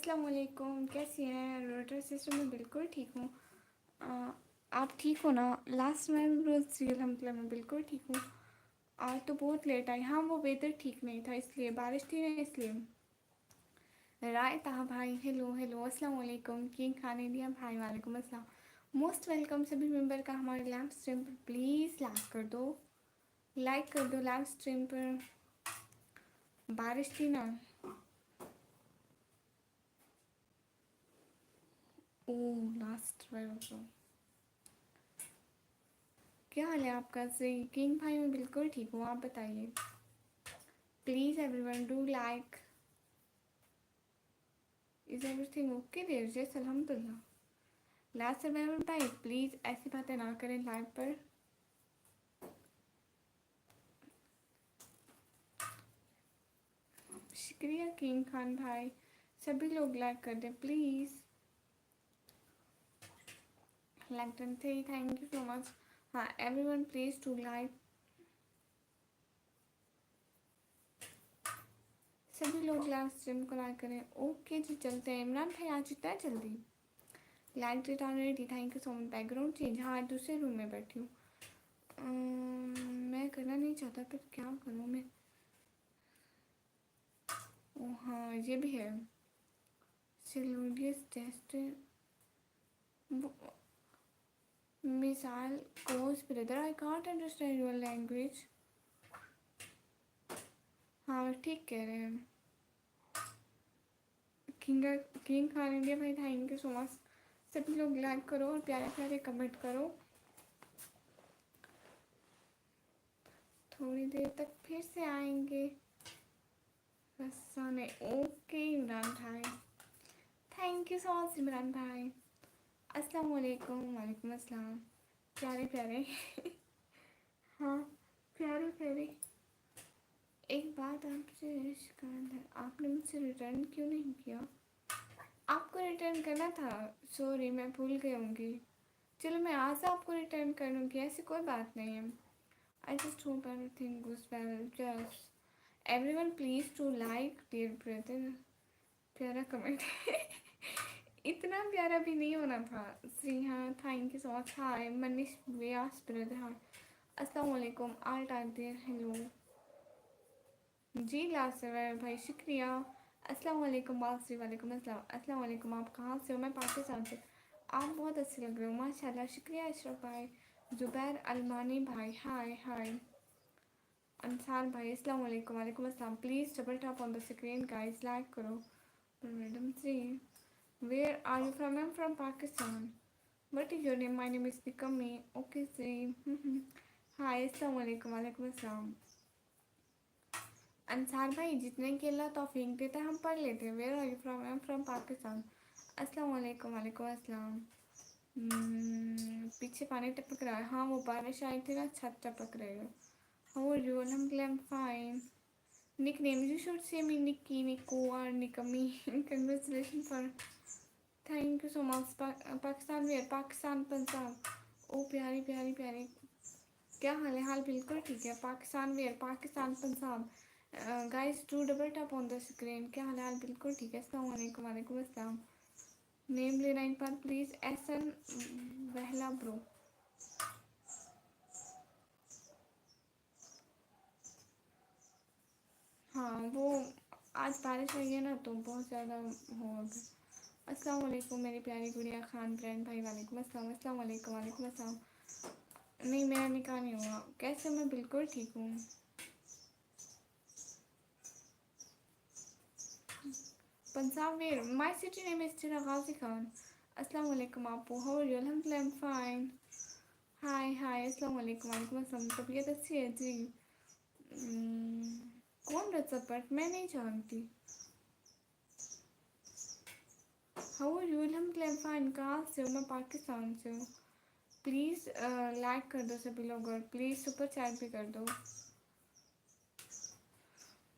अस्सलाम वालेकुम, कैसी हैं रोटर सिस्टर? मैं बिल्कुल ठीक हूँ। आप ठीक हो ना? लास्ट टाइम रोज सीरियल हम मैं बिल्कुल ठीक हूँ। आज तो बहुत लेट आई। हाँ, वो वेदर ठीक नहीं था, इसलिए बारिश थी ना, इसलिए। राय ताहा भाई, हेलो हेलो, अस्सलाम वालेकुम। किंग खाने दिया भाई, वालेकुम अस्सलाम। मोस्ट वेलकम सभी मेंबर का हमारे लाइव स्ट्रीम पर। प्लीज़ लाइक कर दो, लाइक कर दो लाइव स्ट्रीम पर। बारिश थी ना। ओ, लास्ट वाला। क्या हाल है आपका? सही किंग भाई, मैं बिल्कुल ठीक हूँ, आप बताइए। Please everyone do like. Is everything okay there? Just अल्हम्दुलिल्लाह। लास्ट सर्वाइवल भाई, प्लीज़ ऐसी बातें ना करें लाइव पर। शुक्रिया किंग खान भाई, सभी लोग लाइक कर दें प्लीज़। लैंटन थे, थैंक यू सो मच। हाँ, एवरीवन प्लीज़ टू लाइक। सभी लोग लाइव स्ट्रीम को लाइक करें। ओके जी, चलते हैं। इमरान भाई आज इतना जल्दी like date already, thank you so much. Background change, हाँ दूसरे रूम में बैठी हूँ। मैं करना नहीं चाहता, पर क्या करूँ मैं? ओ हाँ, ये भी है। सिलोडियस test missile course brother, I can't understand your language. हाँ, ठीक कह रहे हैं। किंग किंग खान इंडिया भाई, थैंक यू सो मच। सभी लोग लाइक करो और प्यारे प्यारे कमेंट करो। थोड़ी देर तक फिर से आएंगे बस सोने। ओके इमरान भाई, thank you so much Imran भाई। अस्सलाम वालेकुम, वालेकुम अस्सलाम। प्यारे प्यारे हाँ, प्यारे प्यारे। एक बात आपसे शिकायत है, आपने मुझसे रिटर्न क्यों नहीं किया? आपको रिटर्न करना था। सॉरी, मैं भूल गई होंगी। चलो, मैं आज आपको रिटर्न कर लूँगी, ऐसी कोई बात नहीं है। I just hope everything goes well. Just everyone please to like dear brother. प्यारा कमेंट इतना प्यारा भी नहीं होना था। जी हाँ, thank you so much. Hi Manish Vyas brother, hi अस्सलाम वालेकुम। आल टाइम देयर, हेलो जी। लास्ट भाई शुक्रिया। अस्सलाम वालेकुम बासरी, वालेकुम अस्सलाम। अस्सलाम वालेकुम, आप कहाँ से हो? मैं पाकिस्तान से। आप बहुत अच्छे लग रहे हो माशाल्लाह, शुक्रिया अशरफ भाई। जुबैर अलमानी भाई, हाय हाय। अंसार भाई, अस्सलाम वालेकुम, वालेकुम अस्सलाम। Please double tap on the screen guys, like करो। मैडम जी, where are you from? I am from Pakistan. What is your name? My name is Nikmi. Okay जी हाय, अस्सलाम वालेकुम, वालेकुम अस्सलाम। अंसार भाई, जितने की अल्लाह तौफीक देता है हम पढ़ लेते हैं। Where are you from? I am from Pakistan. अस्सलाम वालेकुम, वालेकुम अस्सलाम। पीछे पानी टपक रहा है। हाँ, वो बारिश आई थी ना, छत टपक रही है। How are you? I'm fine. Nickname, you should say me Nikki, Nico or Nikami. Congratulations for, thank you so much। Pakistan where, Pakistan Punjab. ओ प्यारी प्यारी प्यारी, क्या हाल है? हाल बिल्कुल ठीक है। Pakistan where, Pakistan Punjab. Guys do double tap on the screen. क्या हाल है? हाल बिल्कुल ठीक है। अस्सलाम वालेकुम, वालेकुम अस्सलाम। नेम लेना एक बार प्लीज़। Essence Wahla bro. हाँ, वो आज बारिश आई है ना, तो बहुत ज़्यादा हो गया। अस्सलाम वालेकुम मेरी प्यारी गुड़िया खान ब्रांड भाई, वालेकुम अस्सलाम। अस्सलाम वालेकुम, वालेकुम अस्सलाम। नहीं, मेरा निकाह नहीं हुआ। कैसे? मैं बिल्कुल ठीक हूँ। Punjab where, my city name is चिरा गाजी खान। अस्सलाम वालेकुम आपू, हाउ आर यू? अल्हम्दुलिल्लाह, आई एम फाइन। हाय हाय, अस्सलाम वालेकुम, वालेकुम अस्सलाम। तबीयत अच्छी है जी? कौन रचा पट? मैं नहीं जानती। How are you? अल्हम्दुलिल्लाह, आई एम फाइन। कहाँ से हो? मैं पाकिस्तान से हूँ। प्लीज़ लाइक कर दो सभी लोग, और प्लीज़ सुपर चैट भी कर दो।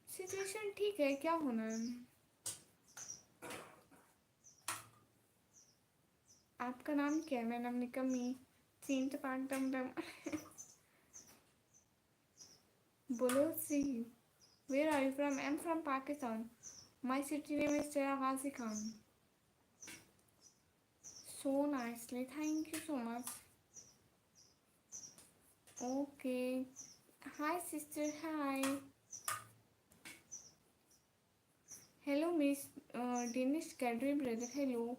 सिचुएशन ठीक है, क्या होना है? आपका नाम क्या है? मेरा नाम निकमी। सीन तो पाक डम डम बोलो सी। Where are you from? I am from Pakistan. My city name is Tara Ghazi Khan. So nicely. Thank you so much. Okay. Hi, sister. Hi. Hello, Miss Danish Cadbury brother. Hello.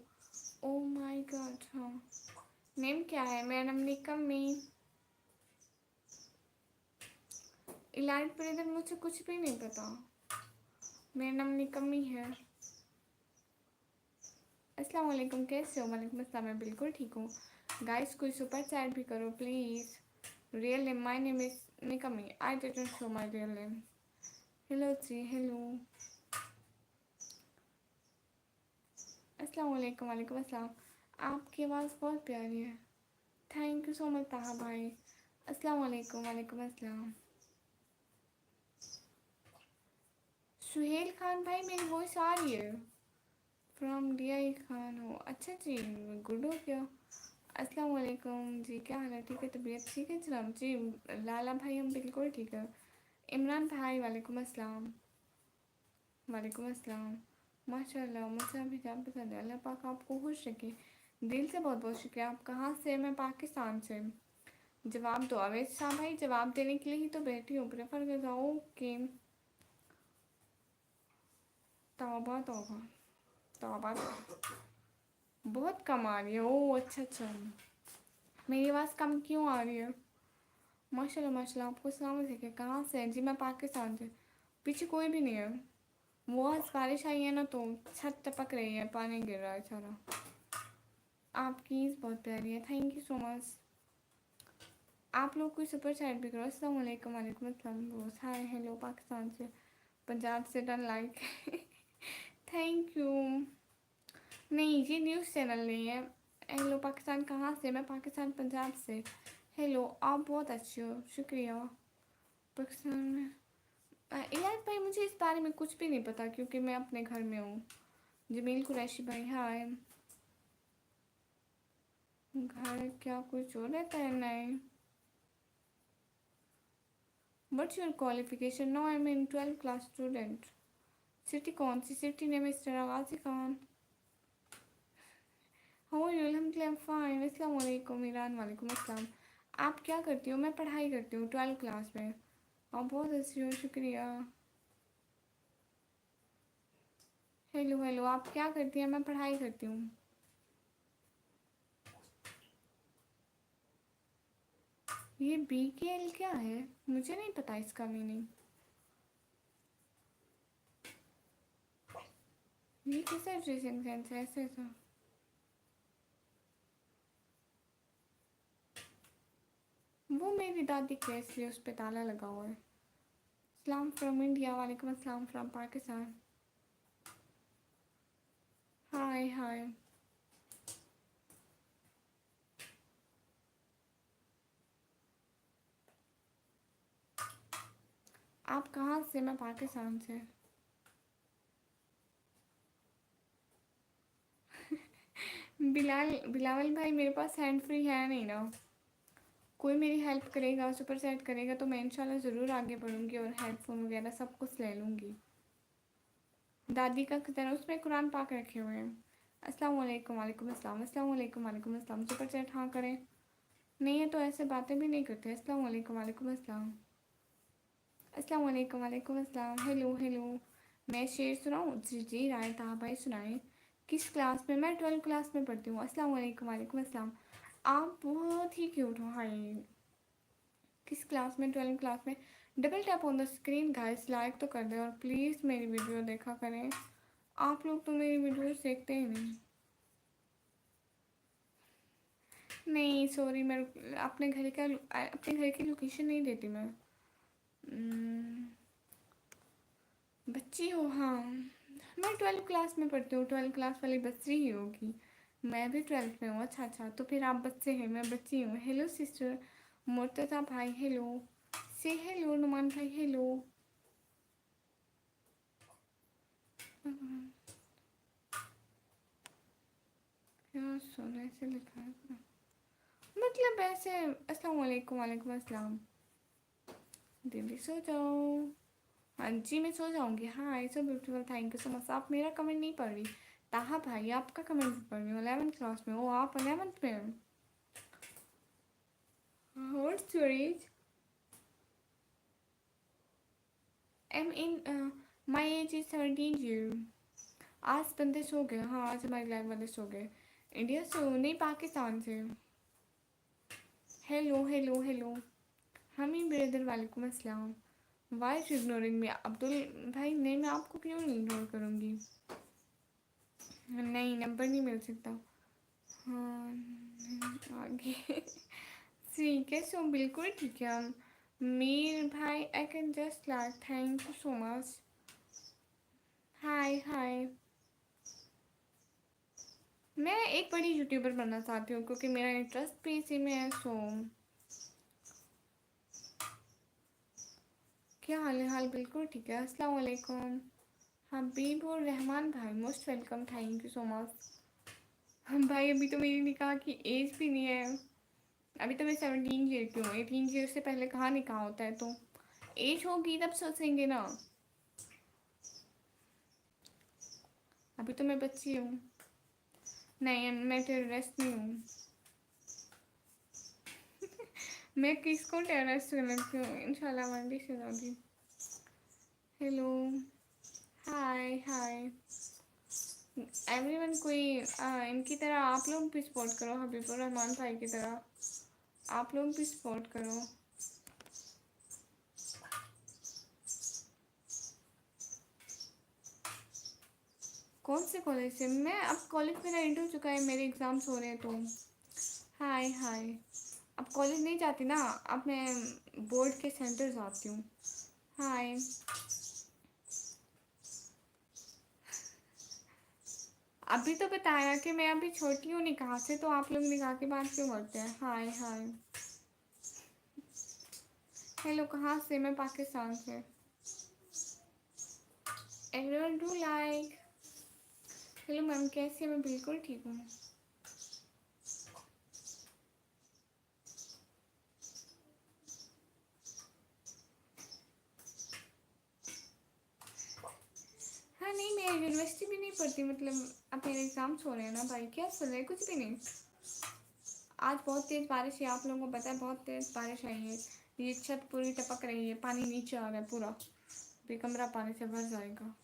Oh my God. हाँ. Name क्या है? मेरा नाम निकम में elite brother, मुझे कुछ भी नहीं पता। मेरा नाम निकम्मी है। अस्सलाम वालेकुम, कैसे हो? वालेकुम अस्सलाम, मैं बिल्कुल ठीक हूँ। गाइस कोई सुपर चैट भी करो please. Real name, my name is Nikammi, I didn't show my real name. Hello जी, हेलो। अस्सलाम वालेकुम, वालेकुम अस्सलाम। आपकी आवाज़ बहुत प्यारी है। थैंक यू सो मच ताहा भाई। अस्सलाम वालेकुम, वालेकुम अस्सलाम। सुहेल खान भाई, मेरी वॉइस आ रही है? फ्रॉम DI खान हो, अच्छा जी, गुड हो क्या? अस्सलाम वालेकुम जी, क्या हाल है? ठीक है, तबीयत ठीक है जनाब जी? लाला भाई हम बिल्कुल ठीक है। इमरान भाई वालेकुम अस्सलाम। वालेकुम अस्सलाम। माशाल्लाह, मुझे अभी क्या पसंद है। अल्लाह पाक आपको खुश रखे। दिल से बहुत बहुत शुक्रिया। आप कहाँ से? मैं पाकिस्तान से। जवाब दो अवैध शाह भाई, जवाब देने के लिए ही तो बैठी हूँ, प्रेफर कर जाओ। ओके। तौबा तौबा तौबा। बहुत कम आ रही है। ओह अच्छा अच्छा, मेरी आवाज़ कम क्यों आ रही है? माशाल्लाह माशाल्लाह, आपको सलाम है। कहाँ से हैं जी? मैं पाकिस्तान से। पीछे कोई भी नहीं है। वो आज बारिश आई है ना, तो छत टपक रही है, पानी गिर रहा है सारा। आपकी बहुत प्यारी है, थैंक यू सो मच। आप लोग कोई सुपर चैट भी करो। अस्सलाम वालेकुम, वालेकुम अस्सलाम। रोज हाय, हेलो पाकिस्तान से, पंजाब से डन लाइक। Thank you. नहीं, ये न्यूज़ चैनल नहीं है। हेलो पाकिस्तान कहाँ से? मैं पाकिस्तान पंजाब से। हेलो, आप बहुत अच्छे हो, शुक्रिया। पाकिस्तान में इलाज भाई, मुझे इस बारे में कुछ भी नहीं पता क्योंकि मैं अपने घर में हूँ। जमील कुरैशी भाई हाय। घर क्या कुछ और रहता है? नहीं। What's your qualification? No, I am in 12th class student. City कौन सी? City name is Ghazi Khan. How are you? अल्हम्दुलिल्लाह आई एम फाइन। अस्सलाम वालेकुम ईरान, वालेकुम अस्सलाम। आप क्या करती हो? मैं पढ़ाई करती हूँ 12th क्लास में। आप बहुत अच्छी हो, शुक्रिया। हेलो हेलो, आप क्या करती हैं? मैं पढ़ाई करती हूँ। ये BKL क्या है? मुझे नहीं पता इसका मीनिंग। ये कैसा ड्रेसिंग सेंस है? ऐसे ऐसा वो मेरी दादी के, इसलिए उस पर ताला लगा हुआ है। सलाम फ्रॉम इंडिया, वालेकुम अस्सलाम फ्रॉम पाकिस्तान। हाय हाय। आप कहाँ से? मैं पाकिस्तान से। बिलावल भाई, मेरे पास हैंड फ्री है नहीं ना। कोई मेरी हेल्प करेगा, सुपर सेट करेगा तो मैं इंशाल्लाह ज़रूर आगे बढ़ूँगी और हेडफोन वगैरह सब कुछ ले लूँगी। दादी का कितना उसमें कुरान पाक रखे हुए हैं। अस्सलाम वालेकुम, वालेकुम अस्सलाम। अस्सलाम वालेकुम, वालेकुम अस्सलाम। सुपर चैट हाँ करें। नहीं है तो ऐसे बातें भी नहीं करते। अस्सलाम वालेकुम, वालेकुम अस्सलाम। अस्सलाम वालेकुम, वालेकुम अस्सलाम। Hello hello. मैं शेर सुनाऊँ? जी जी, राय था भाई सुनाए। किस क्लास में? मैं 12th क्लास में पढ़ती हूँ। अस्सलाम वालेकुम, वालेकुम अस्सलाम। आप बहुत ही क्यूट हो। हाय। किस क्लास में? 12th क्लास में। Double tap on the screen guys, like तो कर दें और प्लीज़ मेरी वीडियो देखा करें। आप लोग तो मेरी वीडियोस देखते ही नहीं। नहीं सॉरी, मैं अपने घर की लोकेशन नहीं देती मैं। बच्ची हो? हाँ, मैं 12th क्लास में पढ़ती हूँ। 12th क्लास वाली बच्ची ही होगी। मैं भी 12th में हूँ। अच्छा अच्छा, तो फिर आप बच्चे हैं, मैं बच्ची हूँ। हेलो सिस्टर मुर्तज़ा भाई, हेलो। से हेलो नुमान भाई, हेलो। क्या सोना ऐसे लिखा है? मतलब ऐसे। अस्सलाम वालेकुम, वालेकुम अस्सलाम। दीदी सो जाओ। हाँ जी, मैं सो जाऊँगी। हाँ, it's so beautiful, thank you so much. आप मेरा कमेंट नहीं पढ़ रही। ताहा भाई आपका कमेंट पढ़ रही हूँ। 11th क्लास में हो आप? 11th में हो? What's your age? Am in my age is 17 year. आज बंदे सो गए। हाँ, आज हमारे लाइव वाले सो गए। इंडिया से हो? नहीं, पाकिस्तान से। Hello hello hello. हमी ब्रदर, वालेकुम अस्सलाम। Why is ignoring me? Abdul भाई नहीं, मैं आपको क्यों इग्नोर करूँगी? नहीं, नंबर नहीं मिल सकता। हाँ, आगे ठीक है। सो बिल्कुल ठीक है। मीर भाई, I can just like, thank you so much. Hi hi. मैं एक बड़ी यूट्यूबर बनना चाहती हूँ क्योंकि मेरा इंटरेस्ट भी इसी में है। सो क्या हाल है? हाल बिल्कुल ठीक है। अस्सलाम वालेकुम हबीबुर रहमान भाई, most welcome, thank you so much. हम भाई, अभी तो मेरी निकाह की एज भी नहीं है। अभी तो मैं 17 ईयर की हूँ। 18 ईयर से पहले कहाँ निकाह होता है? तो एज होगी तब सोचेंगे ना। अभी तो मैं बच्ची हूँ। नहीं, मैं टेररिस्ट नहीं हूँ। मैं किसको टेररिस्ट करती हूँ? इंशाल्लाह मंडी से जाऊँगी। हेलो, हाय हाय एवरीवन। कोई इनकी तरह आप लोग भी सपोर्ट करो, हबीबुर रहमान भाई की तरह आप लोग भी सपोर्ट करो। कौन से कॉलेज से? मैं अब कॉलेज मेरा एंड हो चुका है, मेरे एग्ज़ाम्स हो रहे हैं। तो हाय हाय। अब कॉलेज नहीं जाती ना, अब मैं बोर्ड के सेंटर जाती हूँ। हाय। अभी तो बताया कि मैं अभी छोटी हूँ निकाह से, तो आप लोग निकाह की बात क्यों करते हैं? हाय हाय। हेलो, कहाँ से? मैं पाकिस्तान से। Everyone do like. Hello ma'am, कैसी है? मैं बिल्कुल ठीक हूँ। हाँ नहीं, मैं यूनिवर्सिटी भी नहीं पढ़ती। मतलब अब मेरे एग्ज़ाम्स हो रहे हैं ना भाई। क्या चल रहा है? कुछ भी नहीं। आज बहुत तेज़ बारिश है, आप लोगों को पता है, बहुत तेज़ बारिश आई है। ये छत पूरी टपक रही है, पानी नीचे आ रहा है पूरा। भी कमरा पानी से भर जाएगा।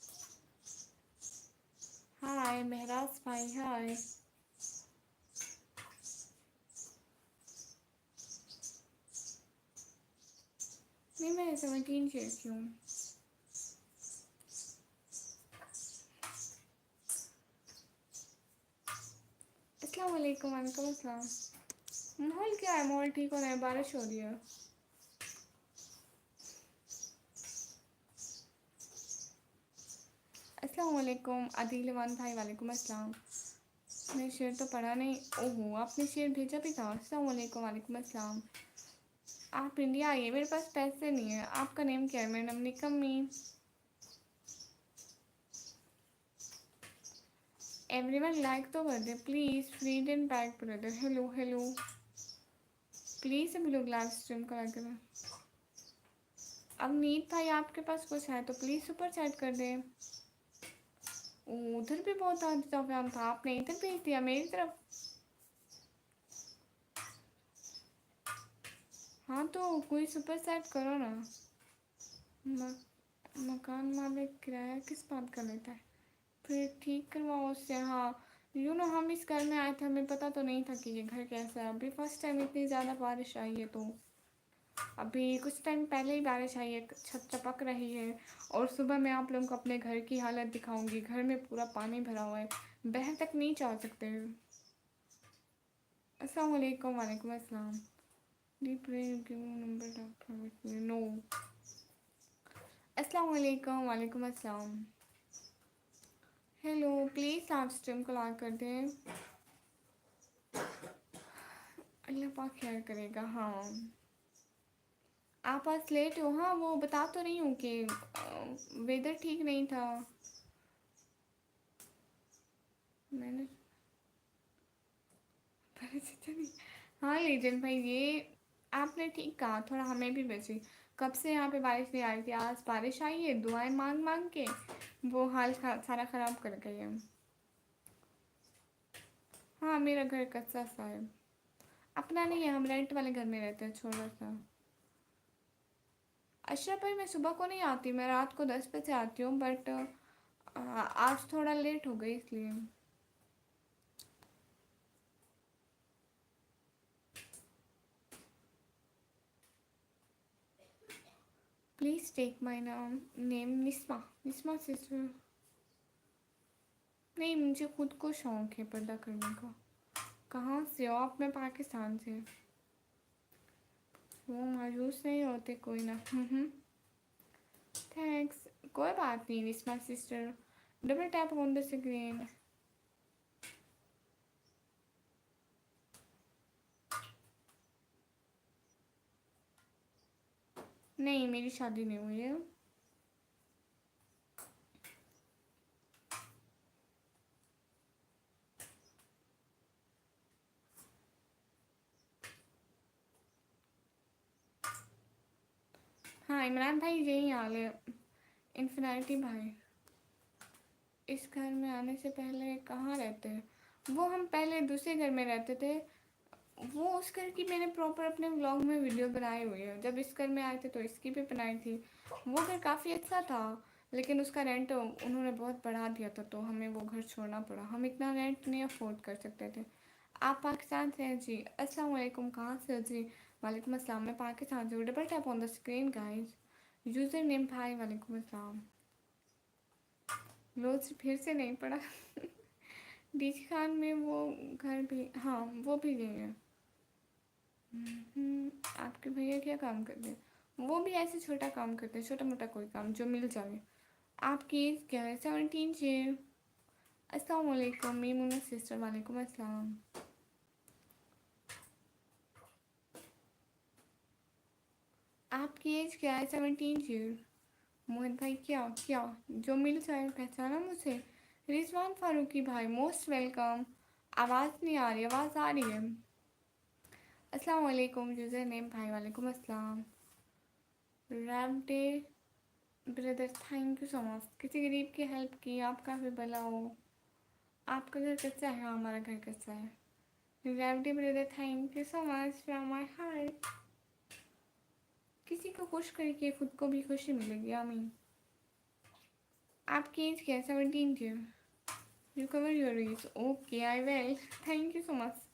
हाय महराज भाई, हाय। नहीं, मैं 17 ईयर की हूँ। अस्सलाम वालेकुम, वालेकुम अस्सलाम। माहौल क्या है? माहौल ठीक हो रहा है, बारिश हो रही है। अस्सलाम वालेकुम आदिलवान भाई, वालेकुम अस्सलाम। मैं शेर तो पढ़ा नहीं। ओहो, आपने शेर भेजा भी था। अस्सलाम वालेकुम, वालेकुम अस्सलाम। आप इंडिया आइए, मेरे पास पैसे नहीं है। आपका नेम क्या है? मेरा नाम निकम्मी। एवरीवन लाइक तो कर दे प्लीज़। फ्रीड and back brother, hello hello. Please सभी लोग लाइव स्ट्रीम करा कर। अब नीत भाई, आपके पास कुछ है तो प्लीज़ सुपर चैट कर दें। उधर भी बहुत आदित्य था, आपने इधर भेज दिया मेरी तरफ। हाँ तो कोई सुपर चैट करो ना। म, मकान मालिक किराया किस बात का लेता है? फिर ठीक करवाओ उससे। हाँ, हम इस घर में आए थे, हमें पता तो नहीं था कि ये घर कैसा है। अभी फर्स्ट टाइम इतनी ज़्यादा बारिश आई है। तो अभी कुछ टाइम पहले ही बारिश आई है, छत टपक रही है। और सुबह मैं आप लोगों को अपने घर की हालत दिखाऊंगी। घर में पूरा पानी भरा हुआ है, बाहर तक नहीं जा सकते। अस्सलाम वालेकुम, वालेकुम अस्सलाम। डीप नंबर डॉक्टर नो। अस्सलाम वालेकुम, वालेकुम अस्सलाम। हेलो, प्लीज़ आप स्ट्रीम को लाइक कर दें। अल्लाह पाक खैर करेगा। हाँ, आप आज लेट हो। हाँ, वो बता तो रही हूँ कि वेदर ठीक नहीं था। मैंने हाँ लेजेंड भाई, ये आपने ठीक कहा, थोड़ा हमें भी बची। कब से यहाँ पे बारिश नहीं आई थी, आज बारिश आई है, दुआएं मांग मांग के वो हाल सारा ख़राब कर गई है। हाँ मेरा घर कच्चा सा है, अपना नहीं है, हम रेंट वाले घर में रहते हैं छोटा सा। अशरफ भाई मैं सुबह को नहीं आती, मैं रात को 10 बजे आती हूँ, बट आज थोड़ा लेट हो गई इसलिए। Please take my name Nisma, Nisma sister. नहीं मुझे खुद को शौक है पर्दा करने का। कहाँ से हो आप? मैं पाकिस्तान से। वो मायूस नहीं होते कोई ना। थैंक्स, कोई बात नहीं Nisma sister. Double tap on the screen. नहीं मेरी शादी नहीं हुई है। हाँ इमरान भाई यही हाल है। इन्फिनिटी भाई इस घर में आने से पहले कहाँ रहते हैं? वो हम पहले दूसरे घर में रहते थे। वो उस घर की मैंने प्रॉपर अपने व्लॉग में वीडियो बनाई हुई है। जब इस घर में आए थे तो इसकी भी बनाई थी। वो घर काफ़ी अच्छा था, लेकिन उसका रेंट उन्होंने बहुत बढ़ा दिया था, तो हमें वो घर छोड़ना पड़ा। हम इतना रेंट नहीं अफोर्ड कर सकते थे। आप पाकिस्तान से हैं जी? अस्सलाम वालेकुम, कहाँ से हो जी? वालेकुम अस्सलाम, मैं पाकिस्तान से हूँ। Double tap on the screen guys. User name भाई वालेकुम अस्सलाम। रोज फिर से नहीं पड़ा। डीजी खान में वो घर भी, हाँ वो भी यही है। आपके भैया क्या काम करते हैं? वो भी ऐसे छोटा काम करते हैं, छोटा मोटा कोई काम जो मिल जाए। आपकी एज क्या है? 17 से। अस्सलाम वालेकुम मीमुना सिस्टर, वालेकुम अस्सलाम। आपकी एज क्या है? 17 ईयर। मोहित भाई क्या क्या जो मिल जाए, पहचाना मुझे? रिजवान फारूकी भाई मोस्ट वेलकम। आवाज़ नहीं आ रही, आवाज़ आ रही है? अस्सलाम वालेकुम यूज़र नेम भाई, वालेकुम अस्सलाम। Rap day brother thank you so much. किसी गरीब की हेल्प की, आपका भी भला हो। आपका घर कच्चा है? हाँ हमारा घर कच्चा है। Rap day brother thank you so much from my heart. किसी को खुश करके खुद को भी खुशी मिलेगी, आमीन। आपकी एज क्या है? 17 की। You cover your age, okay I will, thank you so much.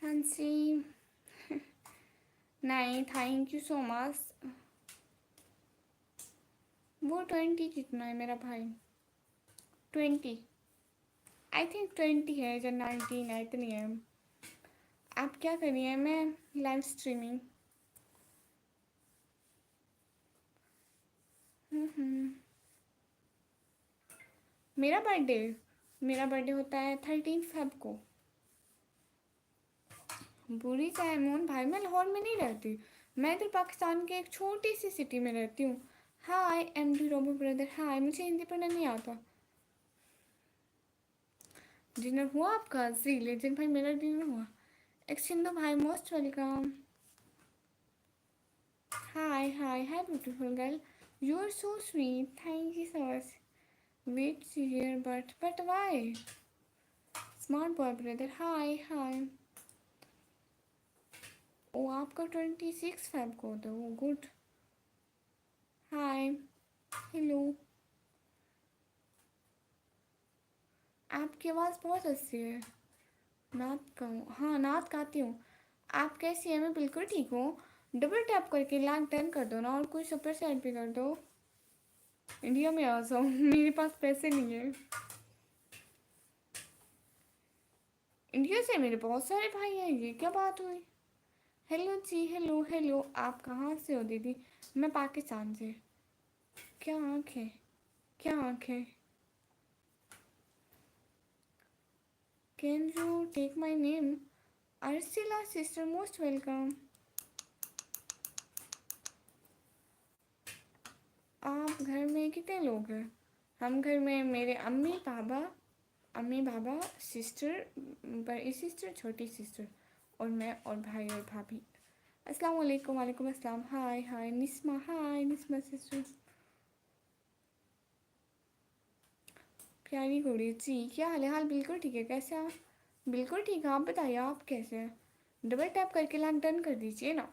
हाँ जी। नहीं थैंक यू सो मच। वो 20 कितना है मेरा भाई? 20, आई थिंक 20 है या 19 है, इतनी है। आप क्या कर रही हैं? मैं लाइव स्ट्रीमिंग। मेरा बर्थडे होता है 13 फेब को। बुरी चाहे मोहन भाई, मैं लाहौर में नहीं रहती, मैं इधर पाकिस्तान के एक छोटी सी सिटी में रहती हूँ। हाय एम डी रोबो ब्रदर, हाय। मुझे हिंदी पढ़ना नहीं आता। डिनर हुआ आपका? जी लेजेंड भाई मेरा डिनर हुआ। एक सिंधु भाई most welcome. Hi hi hi beautiful girl, you are so sweet, thank you so much. Wait here but why? Smart boy brother, hi hi. ओ आपका 26 फेब को होता है, वो गुड। Hi hello. आपकी आवाज़ बहुत अच्छी है। नात गाऊँ? हाँ नात गाती हूँ। आप कैसी हैं? मैं बिल्कुल ठीक हूँ। डबल टैप करके लाइक डन कर दो ना, और कोई सुपर चैट भी कर दो। इंडिया में आ जाओ, मेरे पास पैसे नहीं है। इंडिया से मेरे बहुत सारे भाई हैं, ये क्या बात हुई। हेलो जी, हेलो हेलो, आप कहाँ से हो दीदी? मैं पाकिस्तान से। क्या आंखें, क्या आंखें। Can you take my name? Arsila sister, most welcome. आप घर में कितने लोग हैं? हम घर में मेरे अम्मी पापा, सिस्टर, बड़ी सिस्टर, छोटी सिस्टर, और मैं, और भाई और भाभी। अस्सलाम वालेकुम। वालेकुम अस्सलाम। हाय हाय निस्मा, हाय निस्मा सिस्टर। प्यारी घोड़ी जी, क्या हाल है? हाल बिल्कुल ठीक है, कैसे आप? बिल्कुल ठीक है, आप बताइए आप कैसे हैं? डबल टैप करके लाइक डन कर दीजिए ना,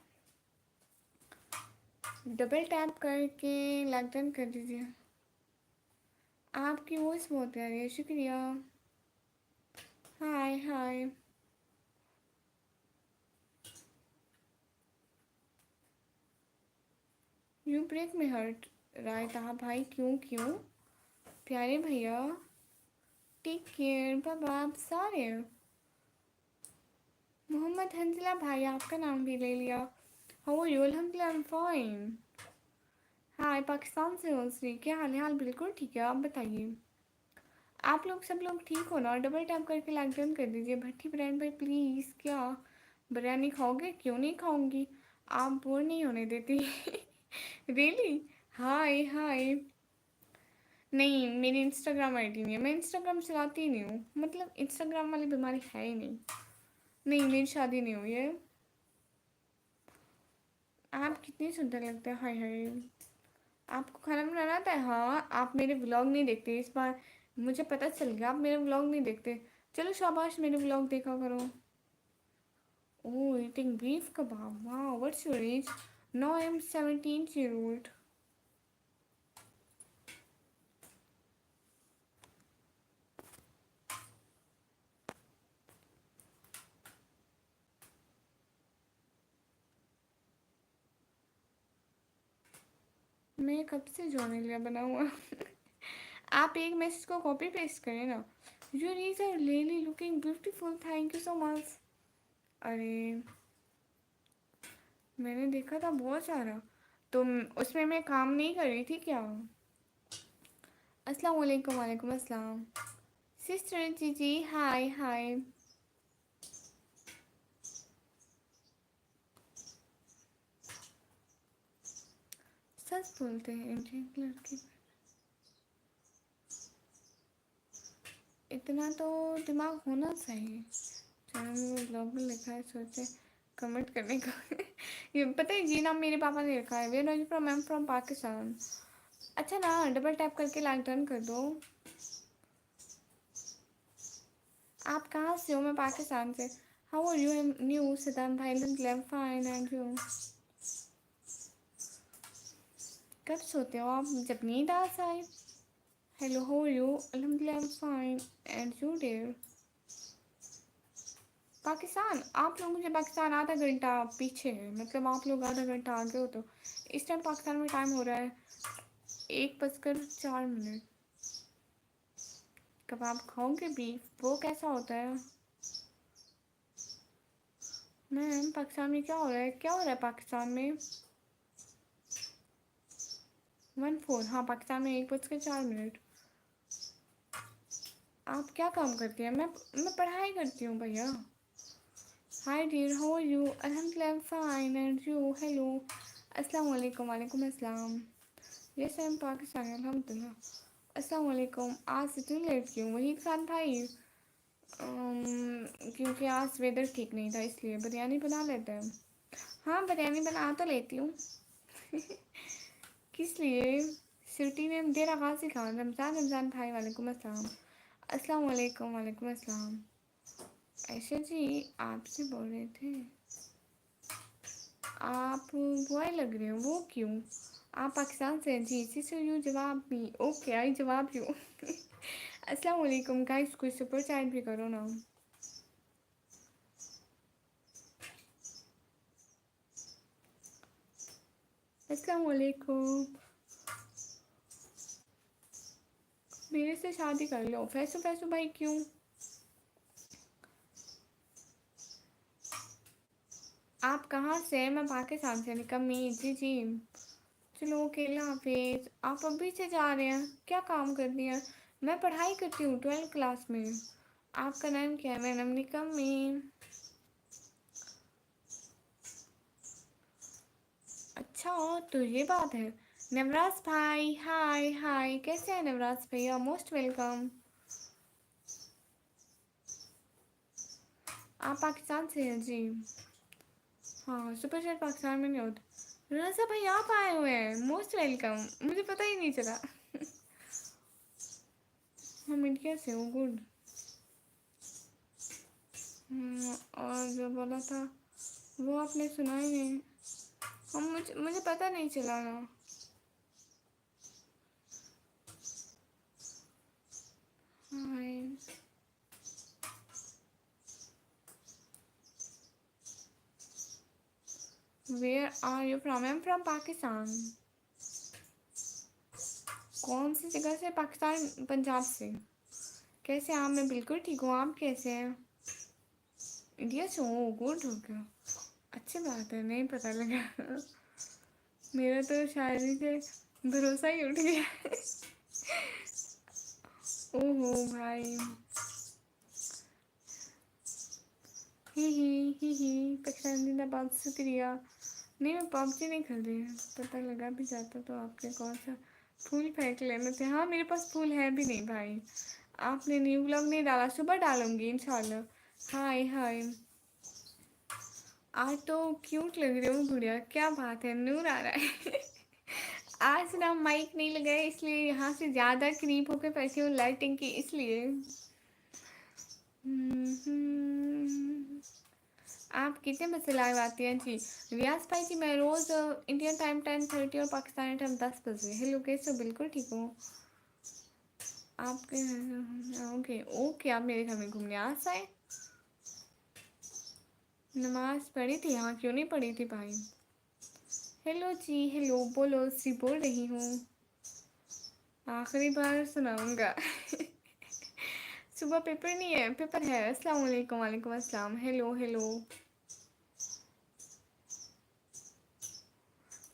डबल टैप करके लाइक डन कर दीजिए। आपकी वॉइस बहुत प्यारी है, शुक्रिया। हाय हाय। यू ब्रेक में हर्ट राइट। हाँ भाई, क्यों क्यों? प्यारे भैया, टेक केयर, बाय बाय। आप सारे मोहम्मद हंसला भाई, आपका नाम भी ले लिया। How are you? अल्हम्दुलिल्लाह, I am fine. Hi, Pakistan से हो श्री, क्या हाल है? हाल बिल्कुल ठीक है, आप बताइए। आप लोग सब लोग ठीक हो ना? और डबल टैप करके लाइक डन कर दीजिए। भट्टी ब्रांड भाई प्लीज़, क्या बिरयानी खाओगे? क्यों नहीं खाऊंगी, आप बोर नहीं होने देती। रियली? हाय हाय। नहीं, मेरी इंस्टाग्राम आईडी नहीं है, मैं इंस्टाग्राम चलाती ही नहीं हूँ, मतलब इंस्टाग्राम वाली बीमारी है ही नहीं। नहीं, मेरी शादी नहीं हुई है। आप कितनी सुंदर लगते हैं, हाय हाय। आपको खाना बनाना आता है? हाँ, आप मेरे व्लॉग नहीं देखते इस बार, मुझे पता चल गया आप मेरे व्लॉग नहीं देखते। चलो शाबाश, मेरे व्लॉग देखा करो। ओह, ईटिंग बीफ कबाब, वाह। What's your age? No, I am 17 year old। मैं कब से जॉर्नेलिया बना हुआ। आप एक मैसेज को कॉपी पेस्ट करें ना। Your is are really looking beautiful, thank you so much. अरे, मैंने देखा था बहुत सारा, तो उसमें मैं काम नहीं कर रही थी क्या? अस्सलाम वालेकुम। वालेकुम अस्सलाम। सिस्टर जी जी, हाय हाय। सच बोलते हैं जी लड़की। इतना तो दिमाग होना चाहिए। चैनल ब्लॉग में लिखा है, सोचे कमेंट करने का। ये पता है जी, नाम मेरे पापा ने लिखा है। Where are you from? I am from Pakistan. अच्छा ना, डबल टैप करके लाइक डन कर दो। आप कहाँ से हो? मैं पाकिस्तान से। How are you? न्यू सिद्धांत भाई, फाइन एंड यू? कब सोते हो आप? जब नींद आ जाए। Hello, how are you? अल्हम्दुलिल्लाह, I am fine and you dear? Pakistan? आप लोग मुझे पाकिस्तान आधा घंटा पीछे है, मतलब आप लोग आधा घंटा आगे हो। तो इस टाइम पाकिस्तान में टाइम हो रहा है 1:04। कब आप खाओगे बीफ? वो कैसा होता है? मैम, पाकिस्तान में क्या हो रहा है? क्या हो रहा है पाकिस्तान में? 1:04। हाँ, पाकिस्तान में 1:04। आप क्या काम करती हैं? मैं पढ़ाई करती हूँ भैया। Hi dear, how are you? अल्हम्दुलिल्लाह, I am fine and you? Hello, अस्सलाम वालेकुम। वालेकुम अस्सलाम। यस, आई एम पाकिस्तानी, अल्हम्दुलिल्लाह। अस्सलाम वालेकुम। आज इतनी लेट क्यों वही खान भाई? क्योंकि आज वेदर ठीक नहीं था, इसलिए। बिरयानी बना लेते हैं। हाँ, बिरयानी बना तो लेती हूँ। किस लिए? सिटी ने देर आगाज से खान। रमज़ान, रमज़ान भाई, वालेकुम अस्सलाम। अस्सलाम वालेकुम। वालेकुम अस्सलाम। ऐशा जी, आपसे बोल रहे थे। आप बॉय लग रहे हो, वो क्यों? आप पाकिस्तान से हैं जी? इसी से यू जवाब भी। ओके, आई जवाब यू। अस्सलाम वालेकुम गाइस, कोई सुपर चैट भी करो ना। अस्सलाम वालेकुम। मेरे से शादी कर लो। फैसू फैसू भाई क्यों? आप कहाँ से? मैं पाकिस्तान से निकम्मी। जी जी। चलो ओके, अल्लाह हाफिज। आप अभी से जा रहे हैं? क्या काम कर दिया? मैं पढ़ाई करती हूँ 12th क्लास में। आपका नाम क्या है? मेरा नाम निकम्मी। अच्छा, तो ये बात है। नवराज भाई, हाय हाय, कैसे हैं नवराज भैया? Most welcome. आप पाकिस्तान से हैं जी? हाँ, सुपर चैट पाकिस्तान में नहीं होता। रजा भाई आप आए हुए हैं, मोस्ट वेलकम। मुझे पता ही नहीं चला। हम इंडिया से हो, गुड। और जो बोला था वो आपने सुना ही नहीं। हम मुझे पता नहीं चला ना। Hi. Where are you from? I am from Pakistan. कौन सी जगह से? पाकिस्तान, पंजाब से। कैसे हैं आप? मैं बिल्कुल ठीक हूँ। आप कैसे हैं? इंडिया से हो, गुड हो गया। अच्छी बात है, नहीं पता लगा। मेरा तो शायरी से भरोसा ही उठ गया। ओहो भाई। ही पाकिस्तान जिंदाबाद, शुक्रिया। नहीं, मैं पबजी नहीं खेल रही हूँ। पता लगा भी जाता तो आपने कौन सा फूल फेंक लेने थे। हाँ, मेरे पास फूल है भी नहीं भाई। आपने न्यू व्लॉग नहीं डाला? सुबह डालूंगी इंशाल्लाह। हाय हाय। आज तो क्यूट लग रही हूँ गुड़िया। क्या बात है, नूर आ रहा है। आज ना माइक नहीं लगाए, इसलिए यहाँ से ज़्यादा क्रीप होकर बैठी हूँ लाइटिंग की, इसलिए। आप कितने बजे लाइव आती हैं जी? रियाज भाई जी, मैं रोज़ इंडियन टाइम 10:30 और पाकिस्तानी टाइम 10 बजे। हेलो, कैसे हो? बिल्कुल ठीक हूँ। आपके ओके ओके, आप मेरे घर में घूमने आ जाए। नमाज पढ़ी थी? हाँ, क्यों नहीं पढ़ी थी भाई। हेलो जी, हेलो, बोलो सी, बोल रही हूँ। आखिरी बार सुनाऊंगा। सुबह पेपर नहीं है? पेपर है। अस्सलाम वालेकुम। वालेकुम अस्सलाम। Hello hello.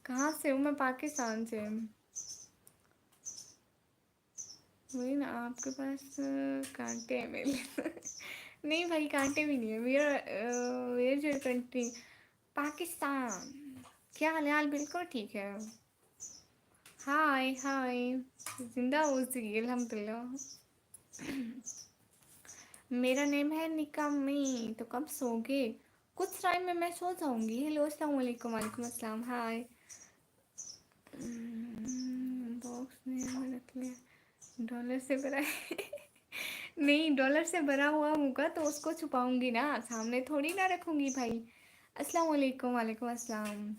कहाँ से हूँ? मैं पाकिस्तान से। वही ना, आपके पास कांटे हैं मेरे लिए। नहीं भाई, कांटे भी नहीं है। Where your country? पाकिस्तान। क्या हाल है? हाल बिल्कुल ठीक है। हाय हाय। जिंदा हो जी, अल्हम्दुलिल्लाह। मेरा नेम है निकामी। तो कब सोगे? कुछ टाइम में मैं सो जाऊंगी। हेलो, अस्सलाम वालेकुम। वालेकुम अस्सलाम। हाय। बॉक्स में मैंने रख लिया। डॉलर से भरा है। नहीं, डॉलर से भरा हुआ होगा तो उसको छुपाऊंगी ना, सामने थोड़ी ना रखूंगी भाई। अस्सलाम वालेकुम। वालेकुम अस्सलाम।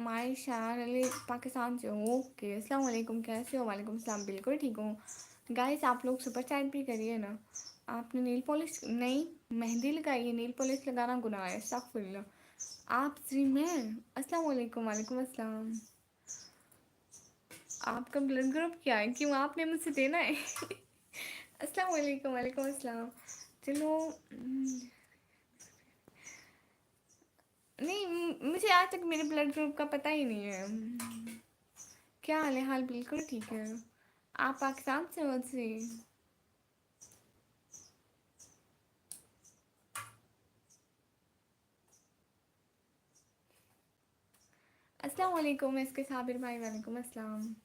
माई शार अली, पाकिस्तान से। ओके, अस्सलाम वालेकुम, कैसे हो? वालेकुम अस्सलाम, बिल्कुल ठीक हूँ। गाइस, आप लोग सुपर चैट भी करिए ना। आपने नील पॉलिश नहीं, मेहंदी लगाई है? नील पॉलिश लगाना गुनाह है, अस्तगफुरुल्लाह। आप जी में? अस्सलाम वालेकुम। वालेकुम अस्सलाम। आपका ब्लड ग्रुप क्या है? क्यों, आपने मुझसे देना है? अस्सलाम वालेकुम। वालेकुम अस्सलाम। चलो। नहीं, मुझे आज तक मेरे ब्लड ग्रुप का पता ही नहीं है। क्या हाल है? हाल बिल्कुल ठीक है। आप पाकिस्तान से हो जी? अस्सलाम वालेकुम इसके साबिर भाई। वालेकुम अस्सलाम।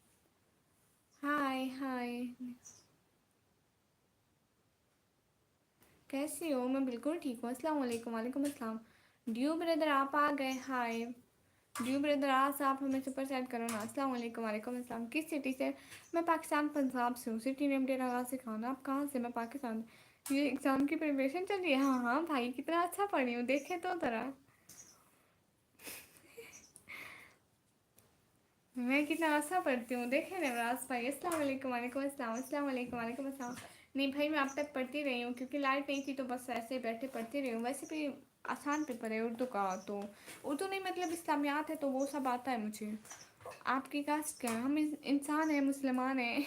हाय हाय। कैसी हो? मैं बिल्कुल ठीक हूँ। अस्सलाम वालेकुम। वालेकुम अस्सलाम। ड्यू ब्रदर आप आ गए? हाय ड्यू ब्रदर, आज आप हमें सुपर चैट करो ना। अस्सलाम वालेकुम। वालेकुम अस्सलाम। किस सिटी से? मैं पाकिस्तान, पंजाब से हूँ। सिटी नेम डेरा गाजी खान। आप कहाँ से? मैं पाकिस्तान। ये एग्ज़ाम की प्रिपरेशन चल रही है? हाँ हाँ भाई, कितना अच्छा पढ़ी हूँ, देखे तो ज़रा। मैं कितना आशा पढ़ती हूँ, देखे नवराज भाई। अस्सलाम वालेकुम, वालेकुम अस्सलाम, अस्सलाम वालेकुम, वालेकुम अस्सलाम। नहीं भाई, मैं अब तक पढ़ती रही हूँ क्योंकि लाइट नहीं थी तो बस ऐसे ही बैठे पढ़ती रही हूँ। वैसे भी आसान पेपर है उर्दू का, तो उर्दू नहीं मतलब इस्लामियात है तो वो सब आता है मुझे। आपकी कास्ट क्या है? हम इंसान हैं, मुसलमान हैं।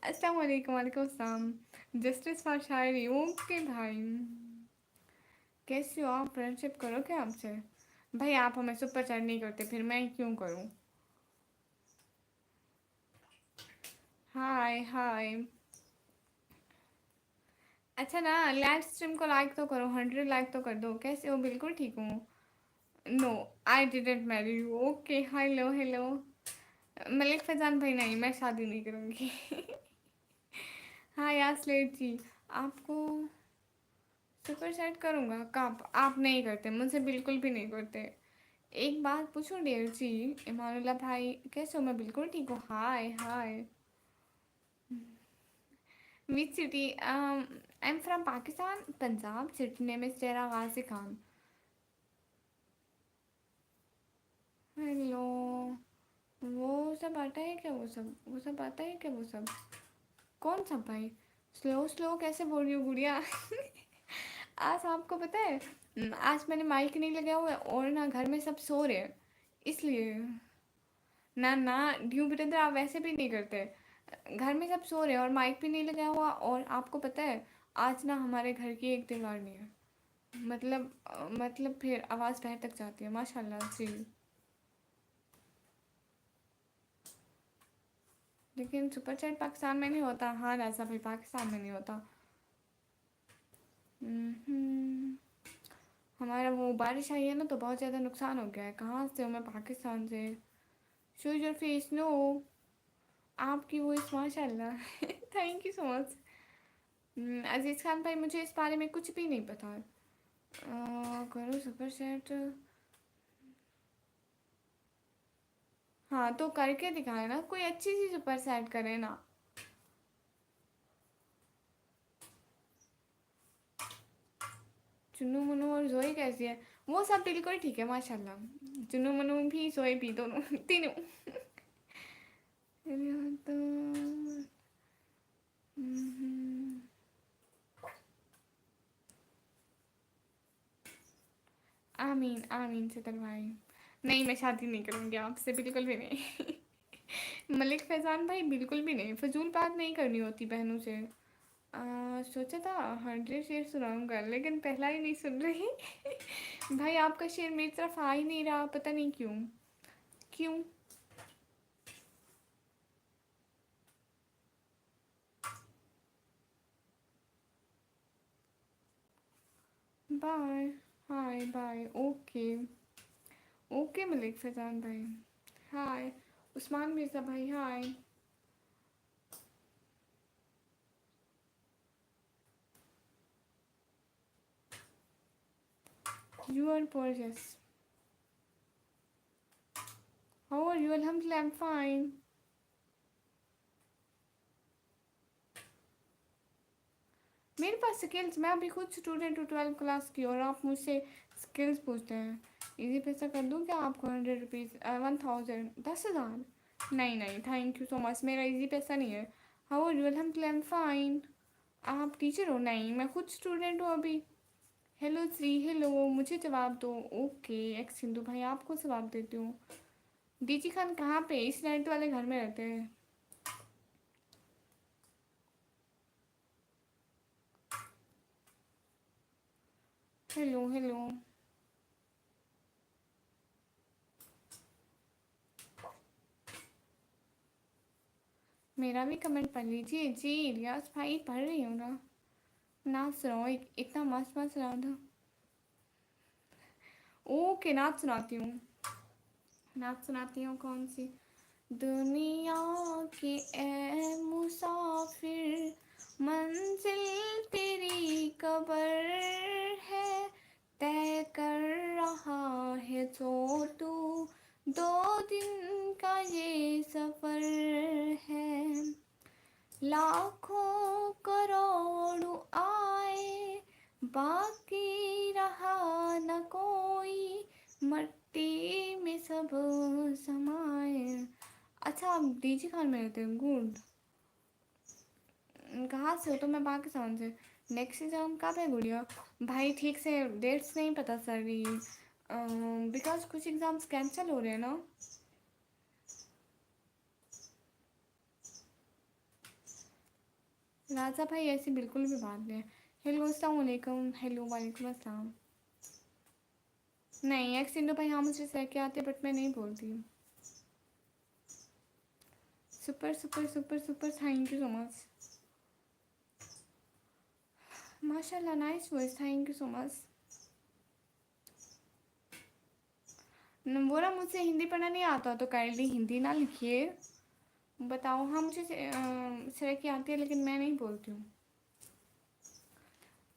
अस्सलाम वालेकुम, वालेकुम अस्सलाम। जस्टिस फॉर शायरी, ओके भाई। कैसी हो आप? फ्रेंडशिप करो क्या हमसे? भाई आप हमें सुपर चैट नहीं करते, फिर मैं क्यों करूँ? हाय हाय। अच्छा ना, लाइव स्ट्रीम को लाइक तो करो, 100 लाइक तो कर दो। कैसे हो? बिल्कुल ठीक हूँ। No, I didn't marry you. Okay, hello hello. Malik Faizan भाई, नहीं मैं शादी नहीं करूँगी। हाँ यार स्लेट जी, आपको सुपर चैट करूँगा कब? आप नहीं करते, मुझसे बिल्कुल भी नहीं करते। एक बात पूछूं डेर जी, इमानुल्लाह भाई कैसे हो? मैं बिल्कुल ठीक हूँ। Hi hi. Which city? I am from Pakistan, Punjab. City name is तेरा गाजी खान। हेलो। वो सब आता है क्या? वो सब आता है क्या? वो सब कौन सा भाई? स्लो स्लो कैसे बोल रही हो गुड़िया? आज आपको पता है, आज मैंने माइक नहीं लगाया हुआ है और ना घर में सब सो रहे हैं, इसलिए। ना ना, ड्यू ब्रदर आप वैसे भी नहीं करते। घर में सब सो रहे हैं और माइक भी नहीं लगाया हुआ, और आपको पता है आज ना हमारे घर की एक दीवार नहीं है। मतलब फिर आवाज़ बाहर तक जाती है, माशाल्लाह जी। लेकिन सुपर चैट पाकिस्तान में नहीं होता। हाँ राजा भाई, पाकिस्तान में नहीं होता। हम्म, हमारा वो बारिश आई है ना तो बहुत ज़्यादा नुकसान हो गया है। कहाँ से हूँ मैं? पाकिस्तान से। Show your face. नो, आपकी वॉइस माशाल्लाह। Thank you so much. Aziz Khan भाई, मुझे इस बारे में कुछ भी नहीं पता है। करो सुपर चैट। हाँ तो करके दिखाए ना, कोई अच्छी सी सुपर चैट करे ना। चुन्नू मुन्नू और जोई कैसी है? वो सब बिल्कुल ठीक है माशाल्लाह। चुन्नू मुन्नू भी, जोई भी, दोनों तीनों। तो आमीन आमीन सितर भाई। नहीं मैं शादी नहीं करूँगी आपसे, बिल्कुल भी नहीं। मलिक फैजान भाई बिल्कुल भी नहीं, फजूल बात नहीं करनी होती बहनों से। सोचा था 100 शेर सुनाऊंगा लेकिन पहला ही नहीं सुन रही। भाई आपका शेर मेरी तरफ आ ही नहीं रहा, पता नहीं क्यों। क्यों? Bye. Hi bye. Okay. Okay Malik Faizan भाई। हाय। उस्मान मिर्ज़ा भाई hi. You are gorgeous. How are you? अल्हम्दुलिल्लाह आई एम फाइन। मेरे पास स्किल्स, मैं अभी खुद स्टूडेंट हूँ 12 क्लास की, और आप मुझसे स्किल्स पूछते हैं। इजी पैसा कर दूँ क्या आपको? 100 रुपीज़, 1000, 10,000? नहीं नहीं, थैंक यू सो मच, मेरा इजी पैसा नहीं है। How are you? अल्हम्दुलिल्लाह आई एम फाइन। आप टीचर हो? नहीं, मैं खुद स्टूडेंट हूँ अभी। हेलो श्री, हेलो, मुझे जवाब दो। ओके एक्स सिंधु भाई, आपको जवाब देती हूँ। डीजी खान कहाँ पे? इस नेट वाले घर में रहते हैं। Hello hello. मेरा भी कमेंट पढ़ लीजिए जी। रियाज भाई पढ़ रही हूँ ना। नाच सुनाओ, इतना मस्त मस्त सुना दो। ओके नाच सुनाती हूँ। नाच सुनाती हूँ कौन सी? दुनिया के ए मुसाफिर, मंजिल तेरी कबर है, तय कर रहा है तो तू, 2 दिन का ये सफ़र है। लाखों करोड़ों आए, बाकी रहा न कोई, मर टी में सब समाए। अच्छा आप डीजी खान में रहते हो, गुड। कहाँ से हो? तो मैं पाकिस्तान से। नेक्स्ट एग्ज़ाम कब है गुड़िया? भाई ठीक से डेट्स नहीं पता सर रही, बिकॉज कुछ एग्ज़ाम्स कैंसिल हो रहे हैं ना। राजा भाई ऐसी बिल्कुल भी बात नहीं है। हेलो अस्सलाम वालेकुम। हेलो वालेकुम अस्सलाम। नहीं एक्स इंदो भाई हाँ मुझे सह के आते बट मैं नहीं बोलती। Super super super super, thank you so much. माशाल्लाह nice voice, thank you so much. बोला मुझसे हिंदी पढ़ना नहीं आता तो काइंडली हिंदी ना लिखिए। बताओ। हाँ मुझे सर की आती है लेकिन मैं नहीं बोलती हूँ।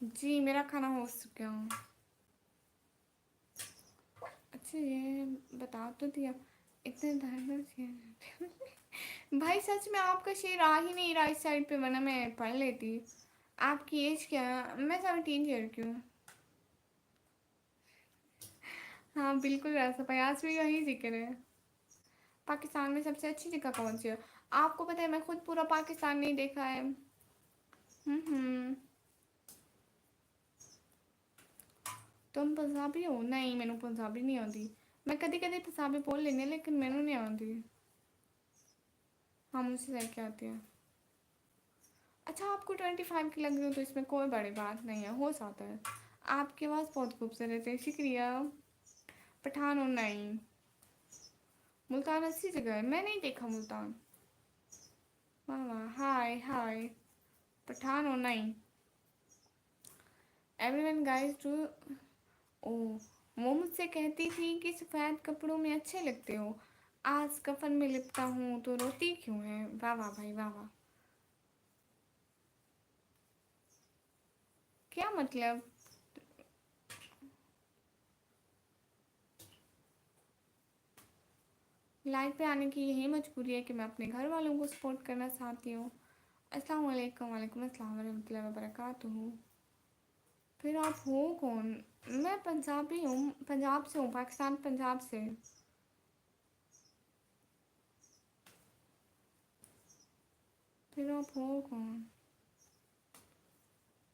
जी मेरा खाना हो चुका हूँ। अच्छा ये बता तो दिया, इतने धर्म से भाई सच में आपका शेर आ ही नहीं रहा इस साइड पे, वरना मैं पढ़ लेती। आपकी एज क्या है? मैं 17 ईयर की हूँ। हाँ बिल्कुल रास्ता भाई, आज भी वही जिक्र है। पाकिस्तान में सबसे अच्छी जगह कौन सी है? आपको पता है मैं खुद पूरा पाकिस्तान नहीं देखा है। हम्म। तुम पंजाबी हो? नहीं मैंने पंजाबी नहीं आती। मैं कभी कभी पंजाबी बोल लेनी लेकिन मैंने नहीं आती। हाँ मुझे सही क्या आती है। अच्छा आपको 25 की लग रही हो तो इसमें कोई बड़ी बात नहीं है, हो जाता है। आपकी आवाज़ बहुत खूबसूरत है, शुक्रिया। पठान और नहीं, मुल्तान अच्छी जगह है, मैं नहीं देखा मुल्तान। वाह वाह, हाय हाय। पठान और नहीं, एवरीवन गाइस टू। ओ, वो मुझसे कहती थी कि सफ़ेद कपड़ों में अच्छे लगते हो, आज कफन में लिपटा हूँ तो रोती क्यों है। वाह वाह भाई वाह वाह। क्या मतलब? लाइव पे आने की यही मजबूरी है कि मैं अपने घर वालों को सपोर्ट करना चाहती हूँ। अस्सलाम वालेकुम। वालेकुम अस्सलाम वरहमतुल्लाहि वबरकातुहू। फिर आप हो कौन? मैं पंजाबी हूँ, पंजाब से हूँ, पाकिस्तान पंजाब से। फिर आप हो कौन?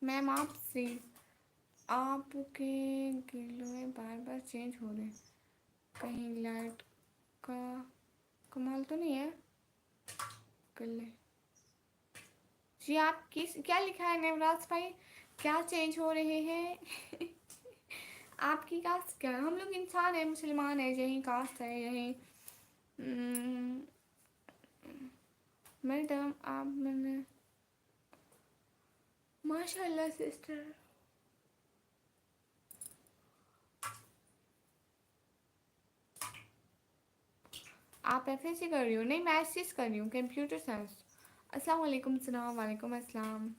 मैम आपसे आपके गिलोय बार बार चेंज हो रहे, कहीं लाइट का कमाल तो नहीं है? गले जी आप किस क्या लिखा है नेवराज भाई? क्या चेंज हो रहे हैं? आपकी कास्ट क्या है? हम लोग इंसान है, मुसलमान है, यही कास्ट है यही। मैडम आप मैंने माशाल्लाह सिस्टर। आप एफएससी कर रही हो? नहीं मैं एसएस कर रही हूँ, कंप्यूटर साइंस। अस्सलाम वालेकुम सलाम। वालेकुम अस्सलाम।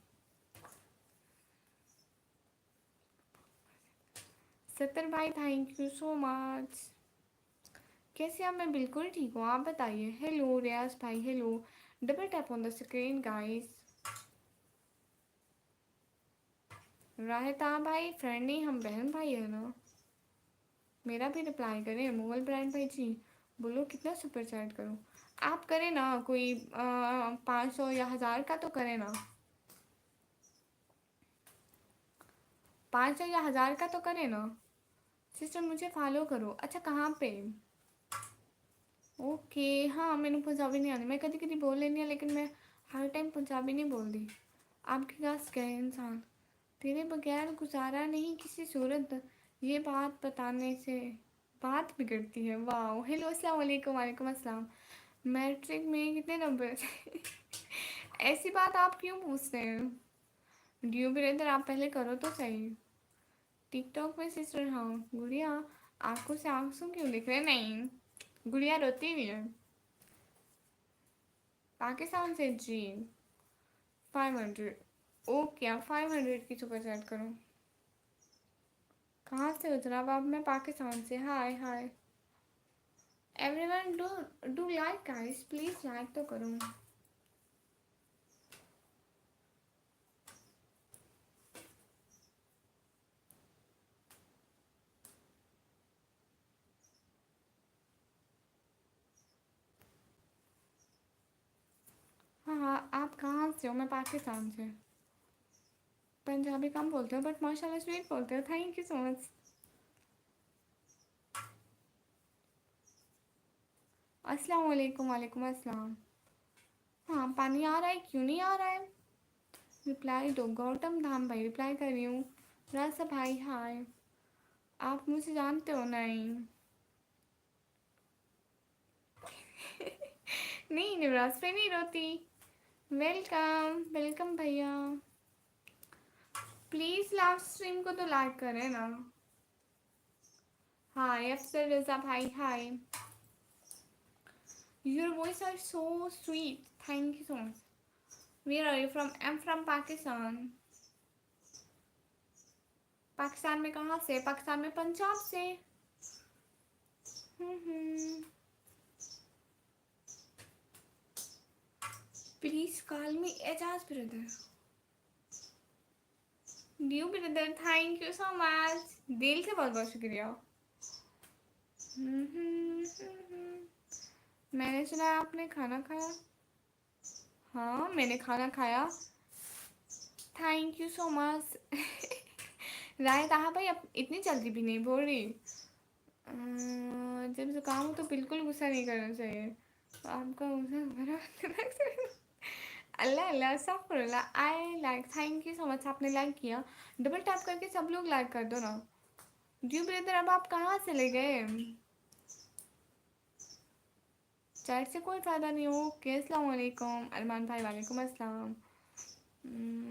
सत्तर भाई थैंक यू सो मच। कैसे आप? मैं बिल्कुल ठीक हूँ, आप बताइए। हेलो रियाज भाई, hello. Double tap on the screen guys. राहता भाई फ्रेंड नहीं, हम बहन भाई है ना। मेरा भी रिप्लाई करें मुगल ब्रांड भाई जी। बोलो कितना सुपर चैट करूँ? आप करें ना कोई 500 या 1000 का तो करें ना। 500 या 1000 का तो करें ना। सिस्टर मुझे फॉलो करो। अच्छा कहाँ पे? ओके। हाँ मैंने पंजाबी नहीं आती, मैं कभी कभी बोल लेनी है लेकिन मैं हर टाइम पंजाबी नहीं बोलती। आपके पास क्या है इंसान, तेरे बगैर गुजारा नहीं किसी सूरत, ये बात बताने से बात बिगड़ती है। वाह। हेलो अस्सलाम वालेकुम। वालेकुम अस्सलाम। मैट्रिक में कितने नंबर? ऐसी बात आप क्यों पूछते हैं? ड्यू ब्रदर आप पहले करो तो सही। टिकटॉक में सिस्टर हाँ। गुड़िया आंखों से आंसू क्यों दिख रहे? नहीं गुड़िया रोती भी है। पाकिस्तान से जी। 500। ओके आप 500 की सुपर चैट करो। कहाँ से हो जनाब आप? मैं पाकिस्तान से। Hi hi. Everyone do like guys, please like तो करो। आप कहाँ से हो? मैं पाकिस्तान से। पंजाबी कम बोलते हो बट माशाल्लाह स्वीट बोलते हो, थैंक यू सो मच। अस्सलाम वालेकुम। वालेकुम अस्सलाम। हाँ पानी आ रहा है, क्यों नहीं आ रहा है? रिप्लाई दो। गौतम धाम भाई रिप्लाई कर रही हूँ। रासा भाई हाय। आप मुझे जानते हो? नहीं। नहीं निवराज पे नहीं रोती। वेलकम वेलकम भैया। प्लीज लाइव स्ट्रीम को तो लाइक करें ना। हाय अफसर रजा भाई hi. Your voice are so sweet, thank you so much. Where are you from? I am from Pakistan. Pakistan में कहाँ से? पाकिस्तान में पंजाब से। Please call me Ejaz brother. ड्यू brother thank you so much, दिल से बहुत बहुत शुक्रिया। मैंने सुना आपने खाना खाया। हाँ मैंने खाना खाया। Thank you so much. राय कहा भाई, अब इतनी जल्दी भी नहीं बोल रही। जब जुकाम हो तो बिल्कुल गुस्सा नहीं करना चाहिए। तो आपका गुस्सा भरा। अल्लाह अल्लाह अस्तगफुरुल्लाह। I like, thank you so much, आपने लाइक किया। डबल टैप करके सब लोग लाइक कर दो ना। ड्यू ब्रदर अब आप कहाँ चले गए? चैट से कोई फ़ायदा नहीं हो। ओके अस्सलाम वालेकुम अरमान भाई। वालेकुम अस्सलाम।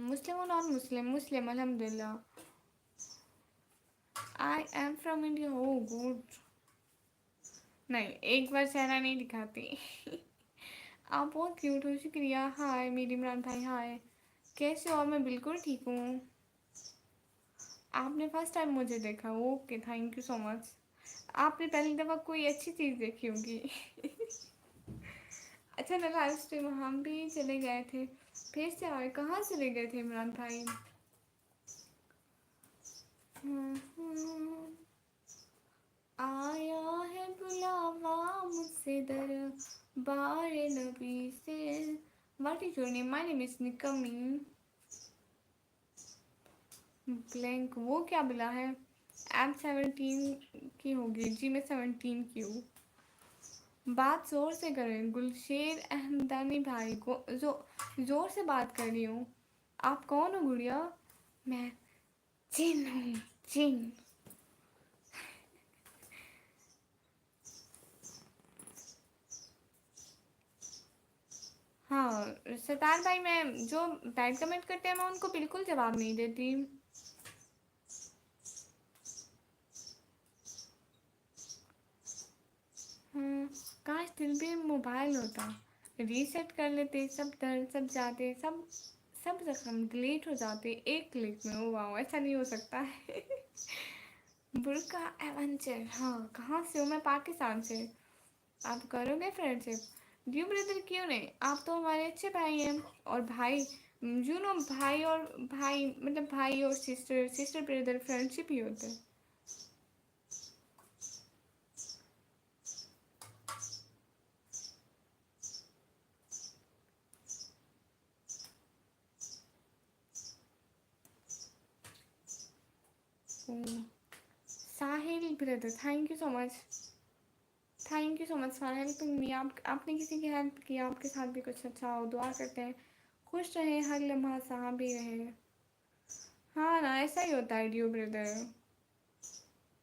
मुस्लिम और नॉन मुस्लिम? मुस्लिम अल्हम्दुलिल्लाह। I am from India. Oh good. नहीं एक बार चेहरा नहीं दिखाती। आप बहुत क्यूट हो, शुक्रिया। हाय मेरी इमरान भाई हाय। कैसे हो? मैं बिल्कुल ठीक हूँ। आपने फर्स्ट टाइम मुझे देखा? Okay thank you so much. आपने पहली दफ़ा कोई अच्छी चीज़ देखी होगी। अच्छा ना लाइव स्ट्रीम हम भी चले गए थे, फिर से आए। कहाँ चले गए थे इमरान भाई? आया है बुलावा मुझसे दरबार नबी से। What is your name? My name is Nikmi. Blank वो क्या बुला है? एम 17 की होगी जी, मैं 17 की हूँ। बात जोर से करें। गुलशेर अहमदानी भाई को जोर से बात कर रही हूँ। आप कौन हो गुड़िया? मैं जिन हूँ, जिन। हाँ सतार भाई, मैं जो बैड कमेंट करते हैं मैं उनको बिल्कुल जवाब नहीं देती। काश दिल पे मोबाइल होता, रीसेट कर लेते, सब दर्द सब जाते, सब जख्म डिलीट हो जाते एक क्लिक में। ओ वाह ऐसा नहीं हो सकता है। बुरका एवेंचर। हाँ कहाँ से हो? मैं पाकिस्तान से। आप करोगे फ्रेंडशिप? ड्यू ब्रदर क्यों नहीं, आप तो हमारे अच्छे भाई हैं। और भाई यू नो, भाई और भाई मतलब भाई और सिस्टर, सिस्टर ब्रदर फ्रेंडशिप ही होते हैं। Sahil brother thank you so much. Thank you so much for helping me. आपने किसी की हेल्प की, आपके साथ भी कुछ अच्छा हो। दुआ करते हैं खुश रहे, हर लम्हा साहब भी रहे। हाँ ना ऐसा ही होता है ड्यू ब्रदर।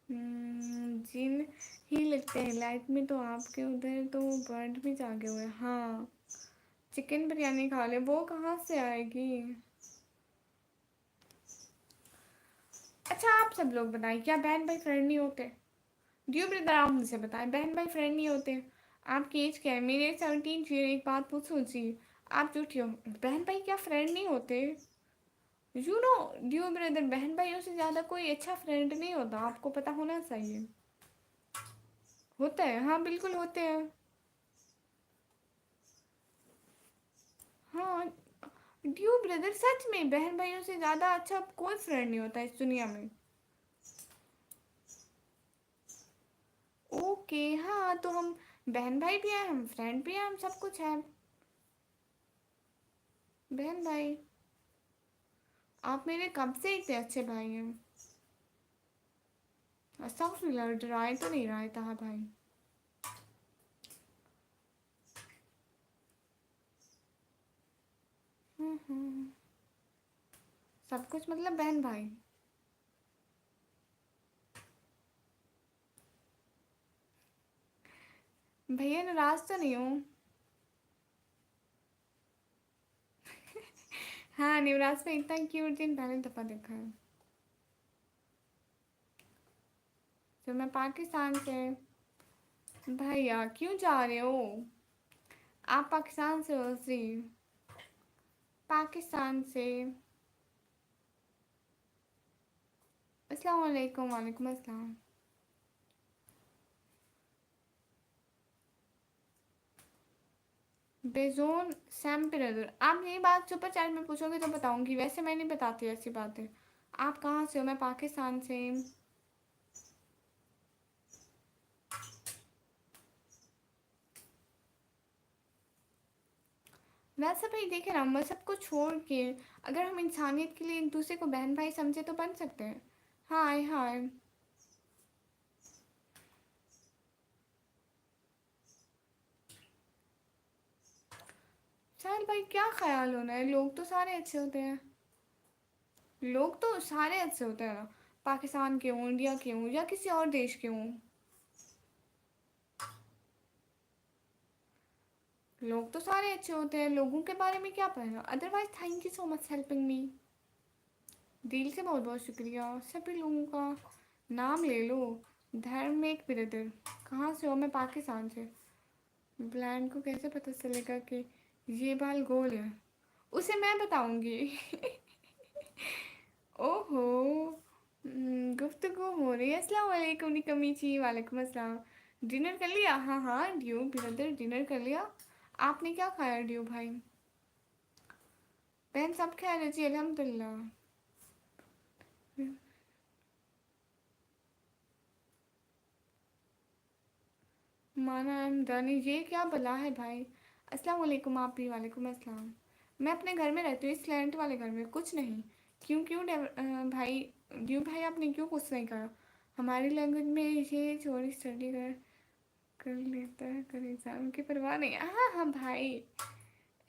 जिन ही लगते हैं लाइट में। तो आपके उधर तो बर्ड भी जागे हुए हैं। हाँ चिकन बिरयानी खा ले। वो कहाँ से आएगी? अच्छा आप सब लोग बताएं, क्या बहन भाई फ्रेंड नहीं होते? ड्यू ब्रदर आप मुझे बताएं, बहन भाई फ्रेंड नहीं होते? आपकी एज क्या है? मेरे 17 जी। एक बात पूछूं जी, आप झूठी हो। बहन भाई क्या फ्रेंड नहीं होते? यू नो ड्यू ब्रदर, बहन भाइयों से ज़्यादा कोई अच्छा फ्रेंड नहीं होता, आपको पता होना चाहिए। होता है हाँ बिल्कुल होते हैं। हाँ ड्यू ब्रदर सच में बहन भाइयों से ज़्यादा अच्छा कोई फ्रेंड नहीं होता इस दुनिया में। ओके हाँ तो हम बहन भाई भी हैं, हम फ्रेंड भी हैं, हम सब कुछ है। बहन भाई, आप मेरे कब से इतने अच्छे भाई हैं? अस्तगफिरुल्लाह, डराए तो नहीं रहा था भाई। सब कुछ मतलब बहन भाई। भैया नाराज तो नहीं हूँ? हाँ, निवराज में इतना क्यूट दिन पहले दफ़ा देखा है। तो मैं पाकिस्तान से। भैया क्यों जा रहे हो? आप पाकिस्तान से हो जी? पाकिस्तान से। अस्सलाम वालेकुम। वालेकुम अस्सलाम। बेजोन सैम ब्रदर, आप यही बात सुपर चैट में पूछोगे तो बताऊंगी, वैसे मैं नहीं बताती ऐसी बातें। आप कहाँ से हो? मैं पाकिस्तान से। वैसे भाई देखे ना, मजहब को छोड़ के अगर हम इंसानियत के लिए एक दूसरे को बहन भाई समझे तो बन सकते हैं। हाय हाय। चल भाई, क्या ख्याल होना है, लोग तो सारे अच्छे होते हैं। लोग तो सारे अच्छे होते हैं ना, पाकिस्तान के हों, इंडिया के हों या किसी और देश के हों। लोग तो सारे अच्छे होते हैं, लोगों के बारे में क्या पता। Otherwise thank you so much helping me. दिल से बहुत बहुत शुक्रिया। सभी लोगों का नाम ले लो। धर्म एक ब्रदर। कहाँ से हो? मैं पाकिस्तान से। ब्लैंड को कैसे पता चलेगा कि ये बाल गोल है? उसे मैं बताऊंगी। ओहो। गुफ्तगू हो रही है। अस्सलाम वालेकुम निकमीची। वालेकुम अस्सलाम। डिनर कर लिया? हाँ हाँ ड्यू ब्रदर, डिनर कर लिया। आपने क्या खाया ड्यू भाई? बहन सब खैर है जी, अल्हम्दुलिल्लाह। माना आई एम डन। ये क्या बला है भाई? अस्सलाम वालेकुम। आप भी वालेकुम अस्सलाम। मैं अपने घर में रहती हूँ, इस क्लाइंट वाले घर में। कुछ नहीं। क्यों क्यों भाई ड्यू भाई, आपने क्यों कुछ नहीं कहा? हमारी लैंग्वेज में ये छोड़ी स्टडी कर लेता है, कर एग्ज़ाम की परवाह नहीं। हाँ हाँ भाई,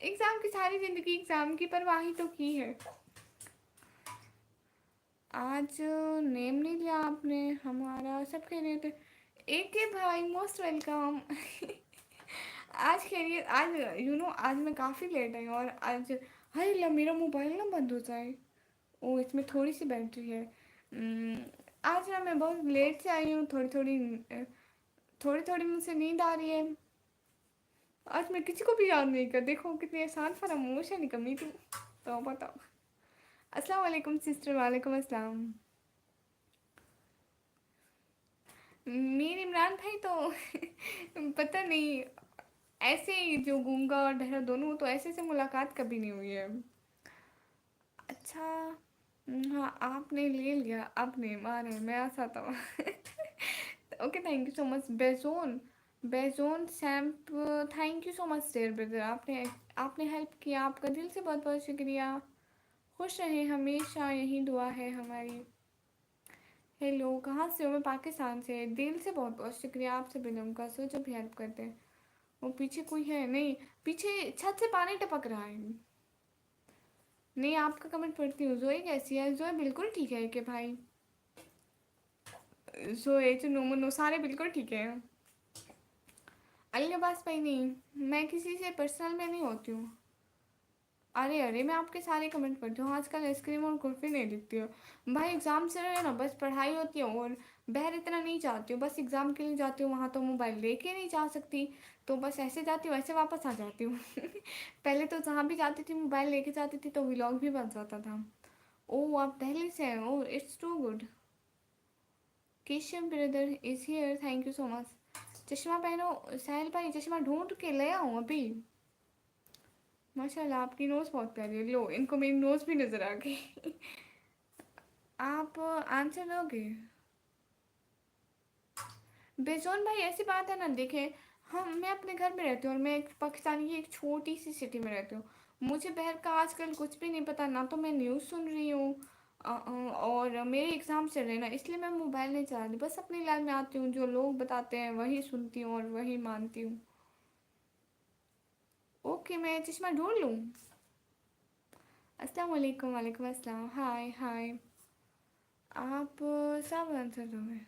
एग्ज़ाम की सारी ज़िंदगी एग्ज़ाम की परवाह ही तो की है। आज नेम नहीं लिया आपने हमारा। सब कह रहे थे। एक के भाई मोस्ट वेलकम। आज खैरियत? आज आज मैं काफ़ी लेट आई और आज हाय ला मेरा मोबाइल ना बंद हो जाए। ओ, इसमें थोड़ी सी बैटरी है। आज ना मैं बहुत लेट से आई हूँ। थोड़ी थोड़ी मुझसे नींद आ रही है। आज मैं किसी को भी याद नहीं कर। देखो कितनी आसान फरामोश है निकम्मी तू। तो बताओ। अस्सलाम वालेकुम सिस्टर। वालेकुम अस्सलाम। मीर इमरान भाई तो पता नहीं, ऐसे ही जो गूंगा और बहरा दोनों हो, तो ऐसे से मुलाकात कभी नहीं हुई है। अच्छा। हाँ, आपने ले लिया, आपने मारे, मैं आसा था। Okay, thank you so much बेजोन। बेजोन सैम्प। Thank you so much dear brother. आपने आपने हेल्प किया, आपका दिल से बहुत बहुत शुक्रिया। खुश रहें हमेशा, यही दुआ है हमारी। हेलो, कहाँ से हो? मैं पाकिस्तान से। दिल से बहुत बहुत शुक्रिया, आपसे बिलोंग का सो जो भी हेल्प करते हैं। वो पीछे कोई है नहीं? पीछे छत से पानी टपक रहा है। नहीं, आपका कमेंट पढ़ती हूँ। जोए कैसी है? जोए बिल्कुल ठीक है कि भाई। जोए चुनो मुन्नो सारे बिल्कुल ठीक है। अल्लाह बास भाई नहीं, मैं किसी से पर्सनल में नहीं होती हूँ। अरे अरे, मैं आपके सारे कमेंट पढ़ती हूँ। आजकल आइसक्रीम और कुल्फी नहीं दिखती हो। भाई एग्ज़ाम से रहे ना, बस पढ़ाई होती है और बाहर इतना नहीं जाती हूँ। बस एग्ज़ाम के लिए जाती हूँ, वहाँ तो मोबाइल लेके नहीं जा सकती। तो बस ऐसे जाती हूँ, ऐसे वापस आ जाती हूँ। पहले तो जहाँ भी जाती थी मोबाइल लेके जाती थी तो व्लॉग भी बन जाता था। ओह, आप दिल्ली से हैं? Oh, it's too good. Keshav brother is here, thank you so much. चश्मा पहनो। साहिल भाई चश्मा ढूंढ के ले आऊँ अभी? माशाल्लाह, आपकी नोज़ बहुत प्यारी है। लो, इनको मेरी नोज़ भी नज़र आ गई। आप आंसर दोगे? बेजोन भाई ऐसी बात है ना, देखें, हम मैं अपने घर में रहती हूँ और मैं एक पाकिस्तान की एक छोटी सी सिटी में रहती हूँ। मुझे बाहर का आजकल कुछ भी नहीं पता, ना तो मैं न्यूज़ सुन रही हूँ और मेरे एग्ज़ाम चल रहे हैं ना, इसलिए मैं मोबाइल नहीं चला रही, बस अपनी लाइन में आती हूँ, जो लोग बताते हैं वही सुनती हूँ और वही मानती हूँ। ओके, मैं चश्मा ढूंढ लूँ। अस्सलाम वालेकुम। वालेकुम अस्सलाम। हाय हाय। आप सब आंसर दोगे?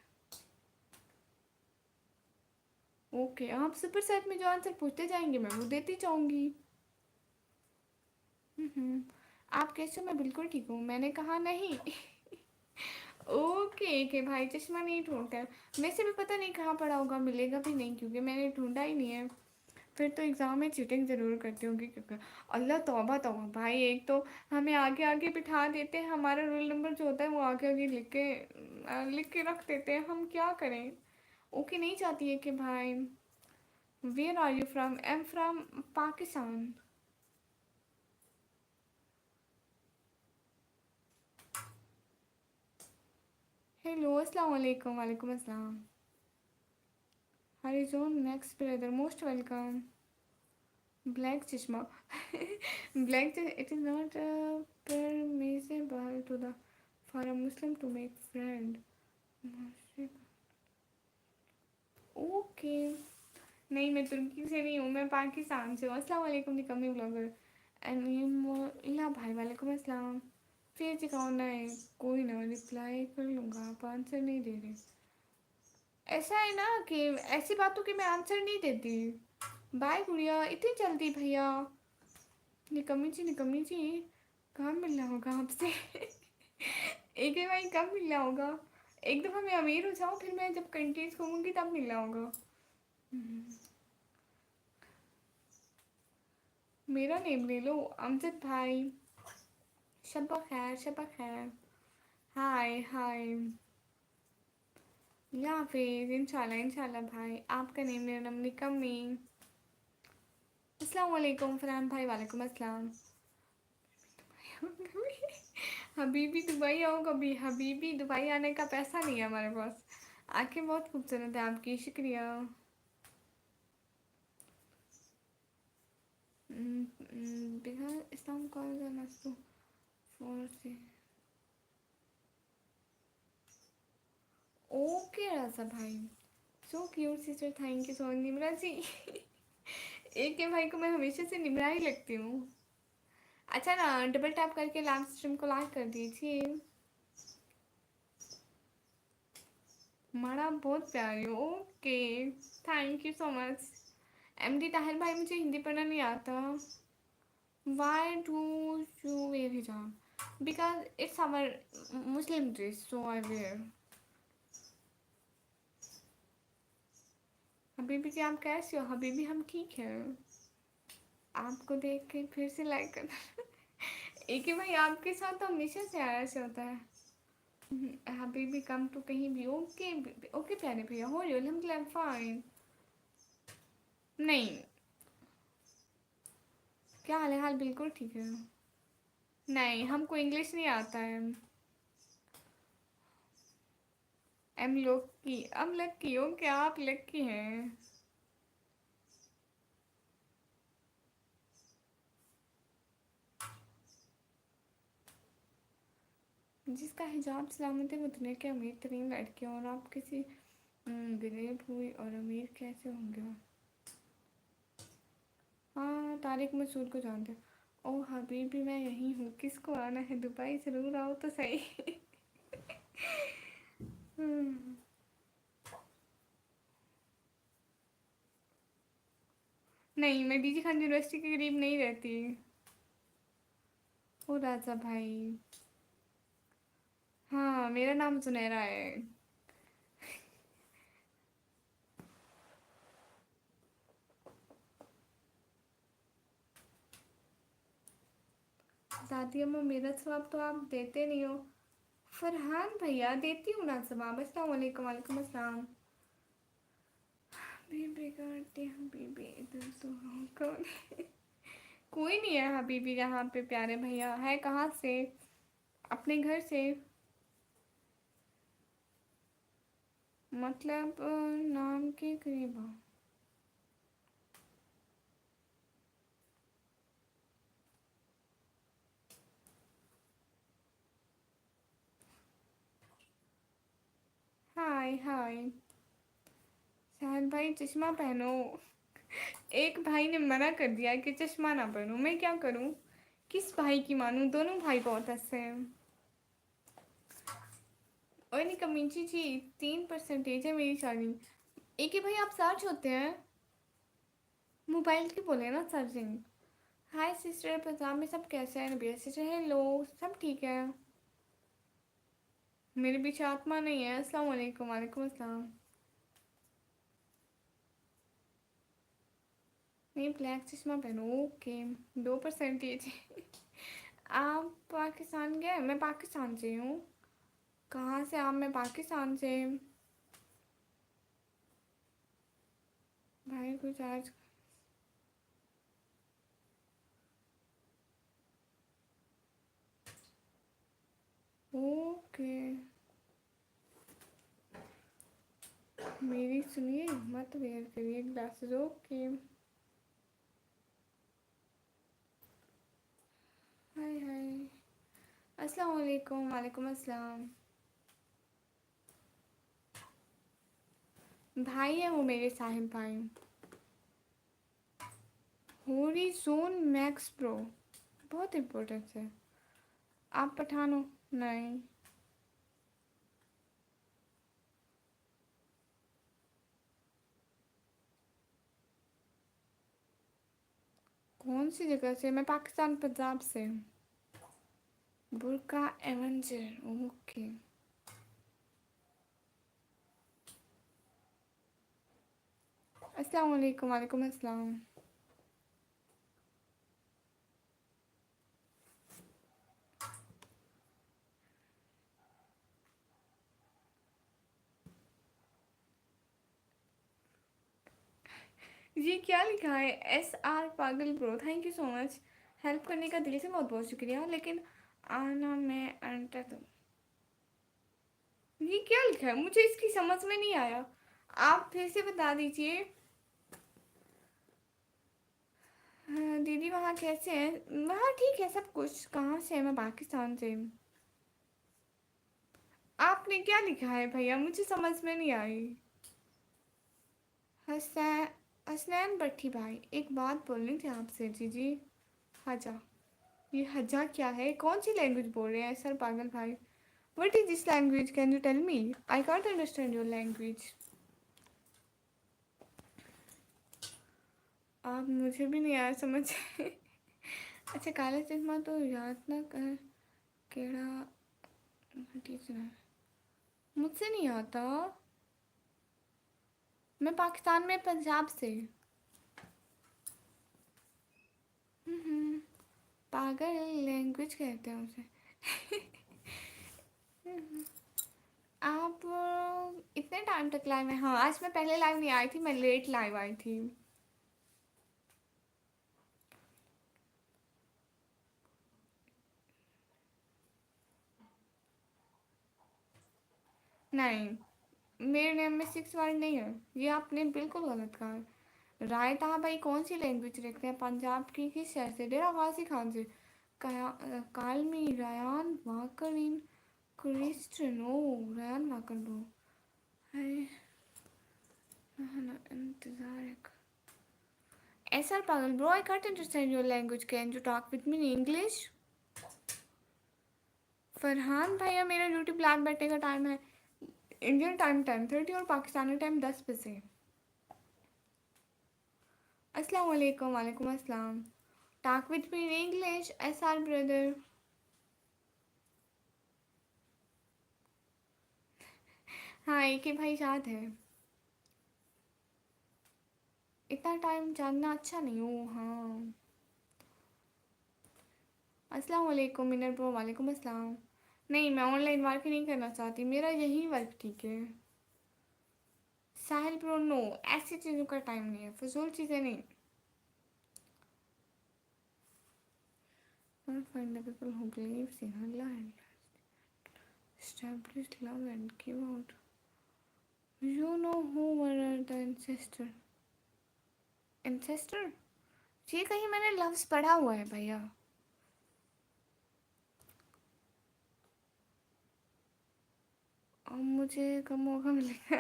ओके, आप सुपर सेट में जो आंसर पूछते जाएंगे मैं वो देती जाऊंगी। आप कैसे हो? मैं बिल्कुल ठीक हूँ, मैंने कहा नहीं। ओके के भाई, चश्मा नहीं ढूंढते हैं। वैसे भी पता नहीं कहाँ पड़ा होगा, मिलेगा भी नहीं क्योंकि मैंने ढूंढा ही नहीं है। फिर तो एग्ज़ाम में चीटिंग ज़रूर करती होंगी क्योंकि अल्लाह तौबा तौबा भाई, एक तो हमें आगे आगे बिठा देते हैं, हमारा रोल नंबर जो होता है वो आगे आगे लिख के रख देते हैं, हम क्या करें। ओके नहीं चाहती है कि भाई। Where are you from? I am from Pakistan. Hello, अस्सलाम वालेकुम। वालेकुम अस्सलाम। हरिजोन next brother, most welcome. Black चश्मा। Black, it is not permissible to the for a Muslim to make friend। ओके। नहीं, मैं तुर्की से नहीं हूँ, मैं पाकिस्तान से हूँ। अस्सलाम वालेकुम निकम्मी ब्लॉगर। एनिमोला भाई, वालेकुम अस्सलाम। फिर दिखाओ ना है, कोई ना, रिप्लाई कर लूँगा, आप आंसर नहीं दे रहे। ऐसा है ना कि ऐसी बातों के मैं आंसर नहीं देती। बाय गुड़िया, इतनी जल्दी भैया? निकम्मी जी, कहाँ मिलना होगा आपसे? एक है भाई, कब मिलना होगा? एक दफ़ा मैं अमीर हो जाऊँ, फिर मैं जब कंट्रीज घूमूंगी तब मिलना होगा। हम्म, मेरा नेम ले लो, अमजद भाई। शब्बा खैर, शब्बा खैर। हाय हाय। या फिर इंशाल्लाह इंशाल्लाह भाई, आपका नेम, मेरा नाम निकम्मी। अस्सलाम वालेकुम फरहान भाई, वालेकुम अस्सलाम। हबीबी दुबई आओ कभी, हबीबी दुबई आने का पैसा नहीं है हमारे पास। आंखें बहुत खूबसूरत है आपकी, शुक्रिया। बिहार इस्लाम कॉलेज फोर से। ओके राजा भाई, so cute sister, thank you so much Nimra ji. एक के भाई को मैं हमेशा से निमरा ही लगती हूँ। अच्छा ना, डबल टैप करके लाइव स्ट्रीम को लाइक कर दीजिए। माड़ा बहुत प्यारी हो। Okay, thank you so much. MD Tahir भाई, मुझे हिंदी पढ़ना नहीं आता। Why do you wear hijab? Because it's our Muslim dress, so I wear. हबीबी जी आप कैसे हो? हबीबी हम ठीक है। आपको देख के फिर से लाइक करना। एक ही भाई, आपके साथ तो हमेशा से आया से होता है। हबीबी कम टू कहीं भी। ओके ओके प्यारे भैया, हो रही हो? अल्हम्दुलिल्लाह फाइन। नहीं, क्या हाल है? हाल बिल्कुल ठीक है। नहीं, हमको इंग्लिश नहीं आता है। एम लक्की, अब लक्की हो क्या? आप लक्की हैं। जिसका हिजाब सलामत है वो दुनिया के अमीर तरीन लड़के, और आप किसी गरीब हुई और अमीर कैसे होंगे? हाँ, तारिक मसूद को जानते हैं। ओ हबीबी, मैं यहीं हूँ, किसको आना है दुबई? ज़रूर आओ तो सही। हम्म, नहीं, मैं डीजी खान यूनिवर्सिटी के करीब नहीं रहती। ओ राजा भाई। हाँ, मेरा नाम सुनहरा है। दादी अम्मा, मेरा जवाब तो आप देते नहीं हो। फरहान भैया, देती हूँ ना जवाब। अस्सलाम वालेकुम। वालेकुम अस्सलाम। बीबी करते हैं बीबी, इधर तो हम कौन है? कोई नहीं है हबीबी यहाँ पे प्यारे भैया। है कहाँ से? अपने घर से। मतलब नाम के करीब हो। हाय हाय। साहिल भाई चश्मा पहनो। एक भाई ने मना कर दिया कि चश्मा ना पहनो, मैं क्या करूं? किस भाई की मानूं? दोनों भाई बहुत अच्छे हैं। और नहीं कमीची जी, 3% है मेरी चार्जिंग। एक ही भाई आप सर्च होते हैं? मोबाइल की बोले ना चार्जिंग। हाय सिस्टर, पंजाब में सब कैसे हैं? नबिया सिस्टर हेलो, सब ठीक है। मेरे पीछे आत्मा नहीं है। अस्सलाम वालेकुम। वालेकुम अस्सलाम। नहीं ब्लैक चश्मा पहनो, ओके। 2% आप पाकिस्तान गए? मैं पाकिस्तान से हूँ। कहाँ से आप? मैं पाकिस्तान से। भाई कुछ आज ओके। मेरी सुनिए, मत वेयर करिए ग्लासेस, ओके। हाय हाय। अस्सलाम वालेकुम। वालेकुम अस्सलाम। भाई है वो मेरे, साहिब भाई। होरिज़ोन मैक्स प्रो बहुत इम्पोर्टेंट है। आप पठान हो? नहीं। कौन सी जगह से? मैं पाकिस्तान पंजाब से हूँ। बुर्का एवेंजर, ओके। अस्सलाम वालेकुम। वालेकुम अस्सलाम। ये क्या लिखा है? SR पागल bro, thank you so much. Help करने का दिल से बहुत बहुत शुक्रिया। लेकिन आना मैं अंटर तो ये क्या लिखा है? मुझे इसकी समझ में नहीं आया। आप फिर से बता दीजिए। हाँ, दीदी वहाँ कैसे हैं? वहाँ ठीक है सब कुछ। कहाँ से है? मैं पाकिस्तान से हूँ। आपने क्या लिखा है भैया? मुझे समझ में नहीं आई। हसनैन, हसनैन भट्टी भाई, एक बात बोलनी थी आपसे जी जी। हजा, ये हजा क्या है? कौन सी लैंग्वेज बोल रहे हैं सर पागल भाई? What is this language? Can you tell me? I can't understand your language. आप मुझे भी नहीं आया समझ। अच्छा, काला चश्मा तो याद ना कर केड़ा टीचर है। मुझसे नहीं आता। मैं पाकिस्तान में पंजाब से। पागल लैंग्वेज कहते हैं उसे। आप इतने टाइम तक लाइव है? हाँ, आज मैं पहले लाइव नहीं आई थी, मैं लेट लाइव आई थी। नहीं, मेरे नेम में 6 वर्ड नहीं है। ये आपने बिल्कुल गलत कहा है। रायता भाई कौन सी लैंग्वेज रखते हैं? पंजाब की किस शहर से? डेरा गाजी खान से। कालमी रायान वाकरीन क्रिस्टन, ओ रायान वाकर ब्रो। हाय, इंतजार है। ऐसा पागल bro, I can't understand your language, can you talk with me in English? Farhan भैया, मेरा ड्यूटी ब्लैक बैठने का टाइम है। इंडियन टाइम 10:30 और पाकिस्तानी टाइम 10 बजे। अस्सलाम वालेकुम। वालेकुम अस्सलाम। Talk with me in English SR brother. हाँ, एक ही भाई साथ है। इतना टाइम जानना अच्छा नहीं हो। हाँ। अस्सलाम वालेकुम मिनर ब्रो। वालेकुम अस्सलाम। नहीं, मैं ऑनलाइन वर्क नहीं करना चाहती, मेरा यही वर्क ठीक है। साहिल ब्रो नो, ऐसी चीज़ों का टाइम नहीं है, फजूल चीज़ें नहीं। Not find the people who believes in Allah and establish love and give out. You know who were the ancestor? Ancestor? ये कहीं मैंने लफ्ज पढ़ा हुआ है भैया। और मुझे कब मौका मिलेगा?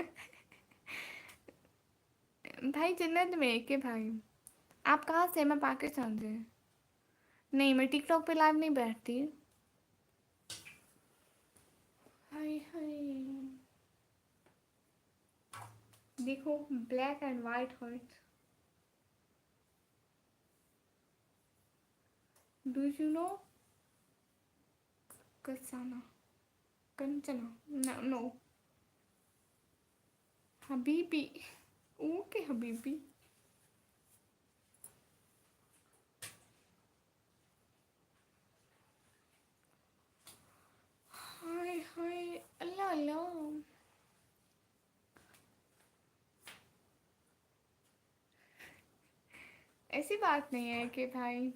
भाई जन्नत में के भाई। आप कहाँ से? मैं पाकिस्तान से। नहीं, मैं टिकटॉक पे लाइव नहीं बैठती। हाय हाय, देखो black and white heart. Do you know कसाना कंचना? No no. हबीबी। ओके हबीबी। हाय हाय, अल्लाह अल्लाह। ऐसी बात नहीं है कि भाई।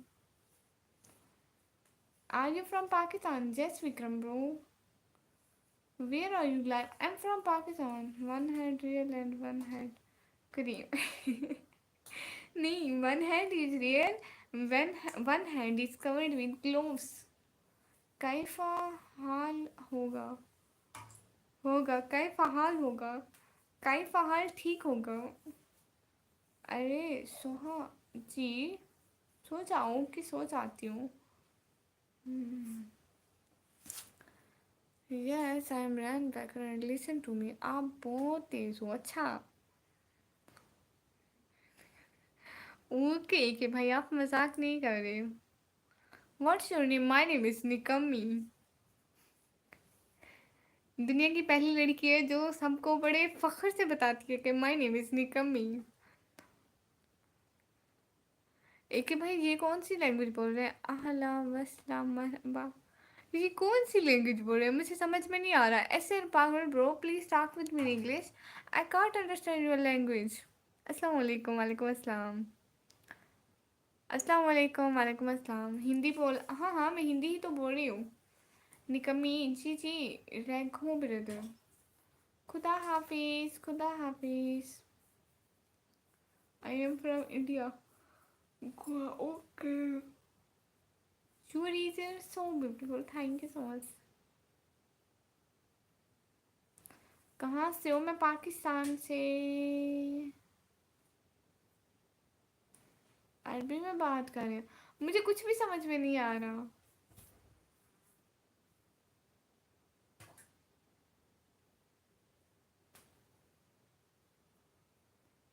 Are you from Pakistan? Just Vikram bro. Where are you live? I am from Pakistan. One hand real and one hand cream. नहीं, one hand is real, one hand is covered with gloves. कैफा हाल होगा? होगा कैफा हाल होगा? कैफा हाल ठीक होगा। अरे सोहा जी, सो जाऊँ कि सो जाती हूँ? Yes I am ran background, listen to me. आप बहुत तेज हो। अच्छा ओके कि भाई आप मजाक नहीं कर रहे हो। What's your name? My name is निकम्मी। दुनिया की पहली लड़की है जो सबको बड़े फख्र से बताती है कि माय नेम इज निकम्मी। एक भाई ये कौन सी लैंग्वेज बोल रहे हैं? आहला वसलाम मरहबा। ये कौन सी लैंग्वेज बोल रहे हैं? मुझे समझ में नहीं आ रहा। ऐसे पागल bro, please talk with me in English. I can't understand your language. अस्सलाम वालेकुम। वालेकुम अस्सलाम। अस्सलाम वालेकुम। वालेकुम अस्सलाम। हिंदी बोल। हाँ हाँ, मैं हिंदी ही तो बोल रही हूँ। निकम्मी जी जी। रैंक हूँ ब्रदर। खुदा हाफिज, खुदा हाफिज। I am from India. Okay. Your is so beautiful. Thank you so much. कहाँ से हो? मैं पाकिस्तान से। अरबी में बात कर रहे हैं। मुझे कुछ भी समझ में नहीं आ रहा।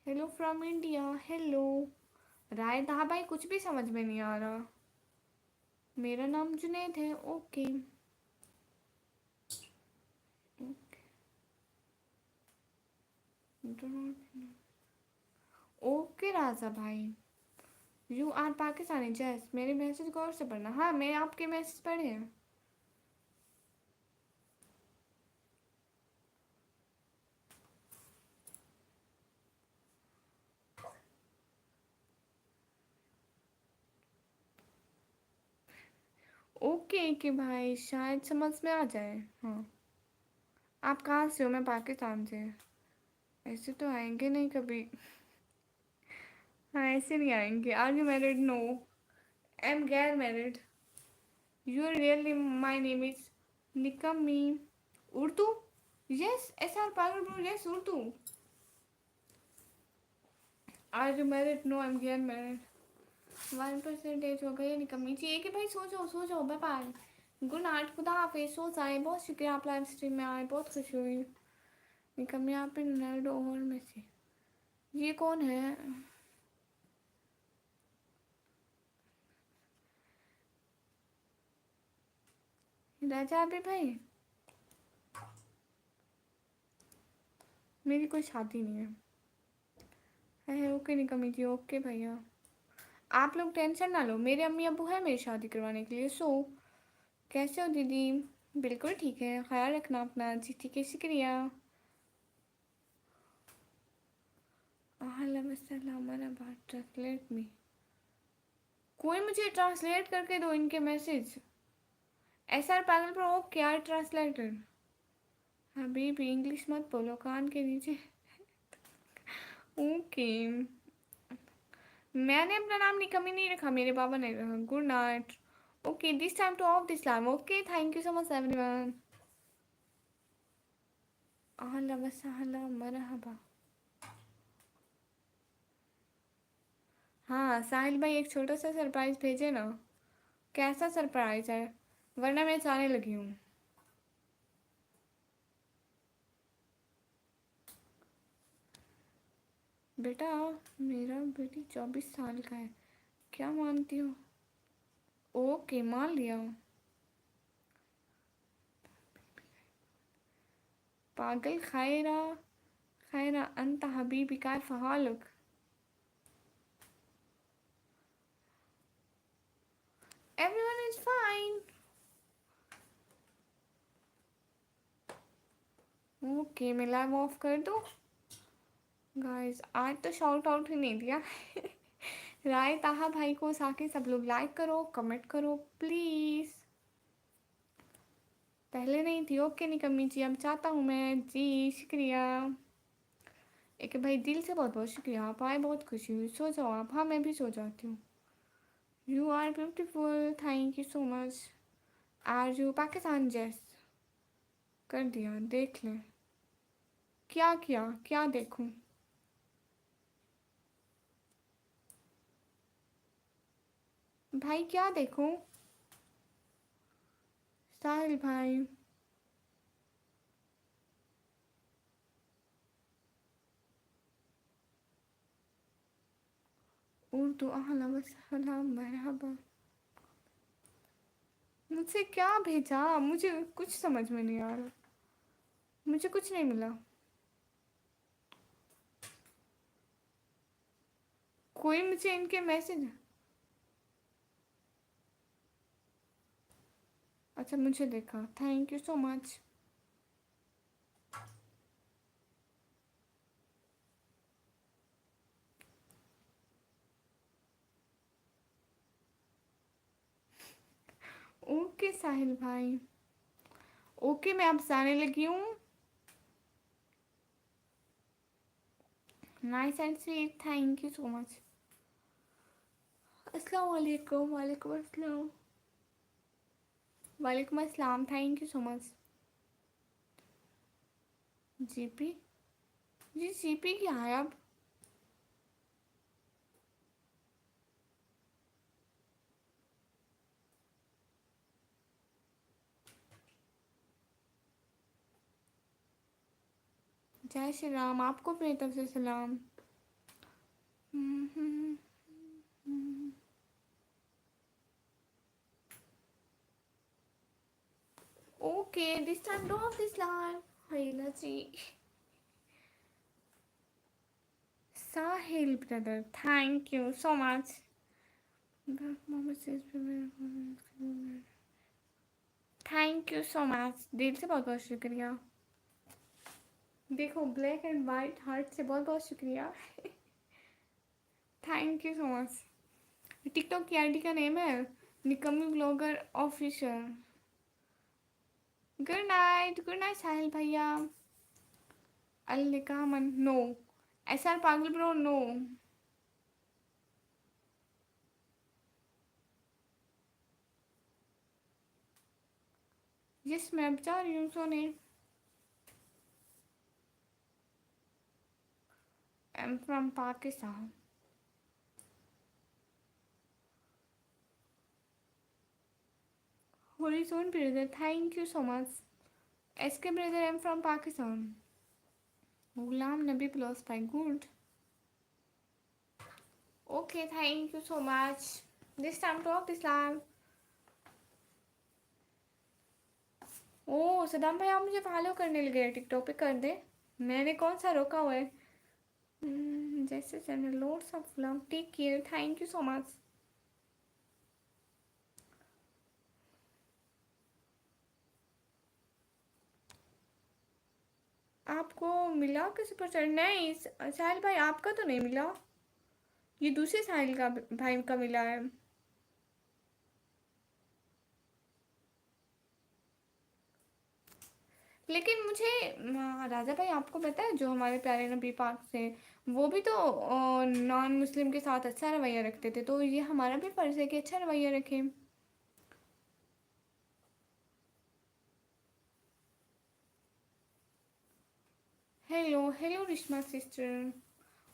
Hello from India. हेलो। राय दहा भाई, कुछ भी समझ में नहीं आ रहा। मेरा नाम जुनैद है। ओके। ओके राजा भाई। You are Pakistani? जैस मेरे मैसेज गौर से पढ़ना। हाँ, मैं आपके मैसेज पढ़े हैं। ओके कि भाई शायद समझ में आ जाए। हाँ। आप कहाँ से हो? मैं पाकिस्तान से। ऐसे तो आएंगे नहीं कभी। हाँ, ऐसे नहीं आएंगे। Are you married? No, I am गैर married. Your really my name is Nikammi. Urdu? Yes, yes are पागल bro, yes Urdu. Are you married? No, I am गैर मैरिड। 1% हो गई निकम्मी जी। एक भाई सो जाओ, सो जाओ। बाय बाय, गुड नाइट, खुदा हाफिज। सो जाए। बहुत शुक्रिया आप लाइव स्ट्रीम में आए, बहुत खुशी हुई। निकम्मी आप रोनाल्डो और मेसी। ये कौन है? राजा अभी भाई, मेरी कोई शादी नहीं है। ओके निकम्मी जी। ओके भैया, आप लोग टेंशन ना लो। मेरे अम्मी अबू है मेरी शादी करवाने के लिए। सो कैसे हो दीदी? बिल्कुल ठीक है, ख्याल रखना अपना। जी ठीक है, शुक्रिया। ट्रांसलेट मी। कोई मुझे ट्रांसलेट करके दो इनके मैसेज। एस आर पागल प्रो क्या ट्रांसलेटर? अभी भी इंग्लिश मत बोलो कान के नीचे। ओके। मैंने अपना नाम निकम्मी नहीं रखा, मेरे पापा ने रखा। Good night. Okay, this time to of this live. Okay, thank you so much everyone. अहला वसहला मरहबा। हाँ साहिल भाई, एक छोटा सा सरप्राइज भेजे ना। कैसा सरप्राइज है, वरना मैं जाने लगी हूँ। बेटा, मेरा बेटी 24 साल का है, क्या मानती हो? ओके, मान लिया। पागल खायरा, खायरा अंत हबीबी काय फहालुक। Everyone is fine. ओके, मैं लाइव ऑफ कर दूँ? गाइस आज तो शाउट आउट ही नहीं दिया। राय ताहा भाई को साके सब लोग लाइक करो, कमेंट करो प्लीज़। पहले नहीं थी। ओके निकम्मी जी, अब चाहता हूँ मैं जी, शुक्रिया। एक भाई दिल से बहुत बहुत शुक्रिया, आप आए बहुत खुशी हुई। सो जाओ आप। हाँ मैं भी सो जाती हूँ। You are beautiful, thank you so much. Are you Pakistan जैस? कर दिया, देख लें। क्या किया, क्या देखूँ? भाई क्या देखूँ? साहिल भाई, उर्दू अहला वसहला मरहबा। मुझसे क्या भेजा? मुझे कुछ समझ में नहीं आ रहा। मुझे कुछ नहीं मिला। कोई मुझे इनके मैसेज। अच्छा मुझे देखा, thank you so much. Okay Sahil भाई, ओके मैं अब जाने लगी हूँ। Nice and sweet, thank you so much. अस्सलाम वालेकुम। वालेकुम अस्सलाम। वालेकुम अस्सलाम, thank you so much. GP? जी जीपी क्या है अब? जय श्री राम, आपको अपनी तरफ से सलाम। Okay this time to off this live. हैला जी। Sahil brother, thank you so much. Thank you so much, दिल से बहुत बहुत शुक्रिया। देखो ब्लैक एंड वाइट हार्ट से बहुत बहुत शुक्रिया। Thank you so much. TikTok की आईडी का नेम है Nikammi blogger official. Good night Sahil भैया। अल निकाह मन नो। एस आर पागल ब्रो नो। यस मैं अब जा रही हूँ सोने। I am from Pakistan. Horizon brother, thank you so much. S K brother, I am from Pakistan. Ghulam Nabi plus भाई, good. Okay thank you so much. This time to of this live. ओ सदाम भाई, आप मुझे फॉलो करने लगे टिकटॉक पे, कर दे। मैंने कौन सा रोका हुआ है? जैसे channel loads of love, take care, thank you so much. आपको मिला किसी पर चढ़? नहीं साहिल भाई, आपका तो नहीं मिला। ये दूसरे साहिल का भाई का मिला है। लेकिन मुझे राजा भाई, आपको पता है जो हमारे प्यारे नबी पाक से, वो भी तो नॉन मुस्लिम के साथ अच्छा रवैया रखते थे, तो ये हमारा भी फर्ज है कि अच्छा रवैया रखें। Hello hello Rishma sister.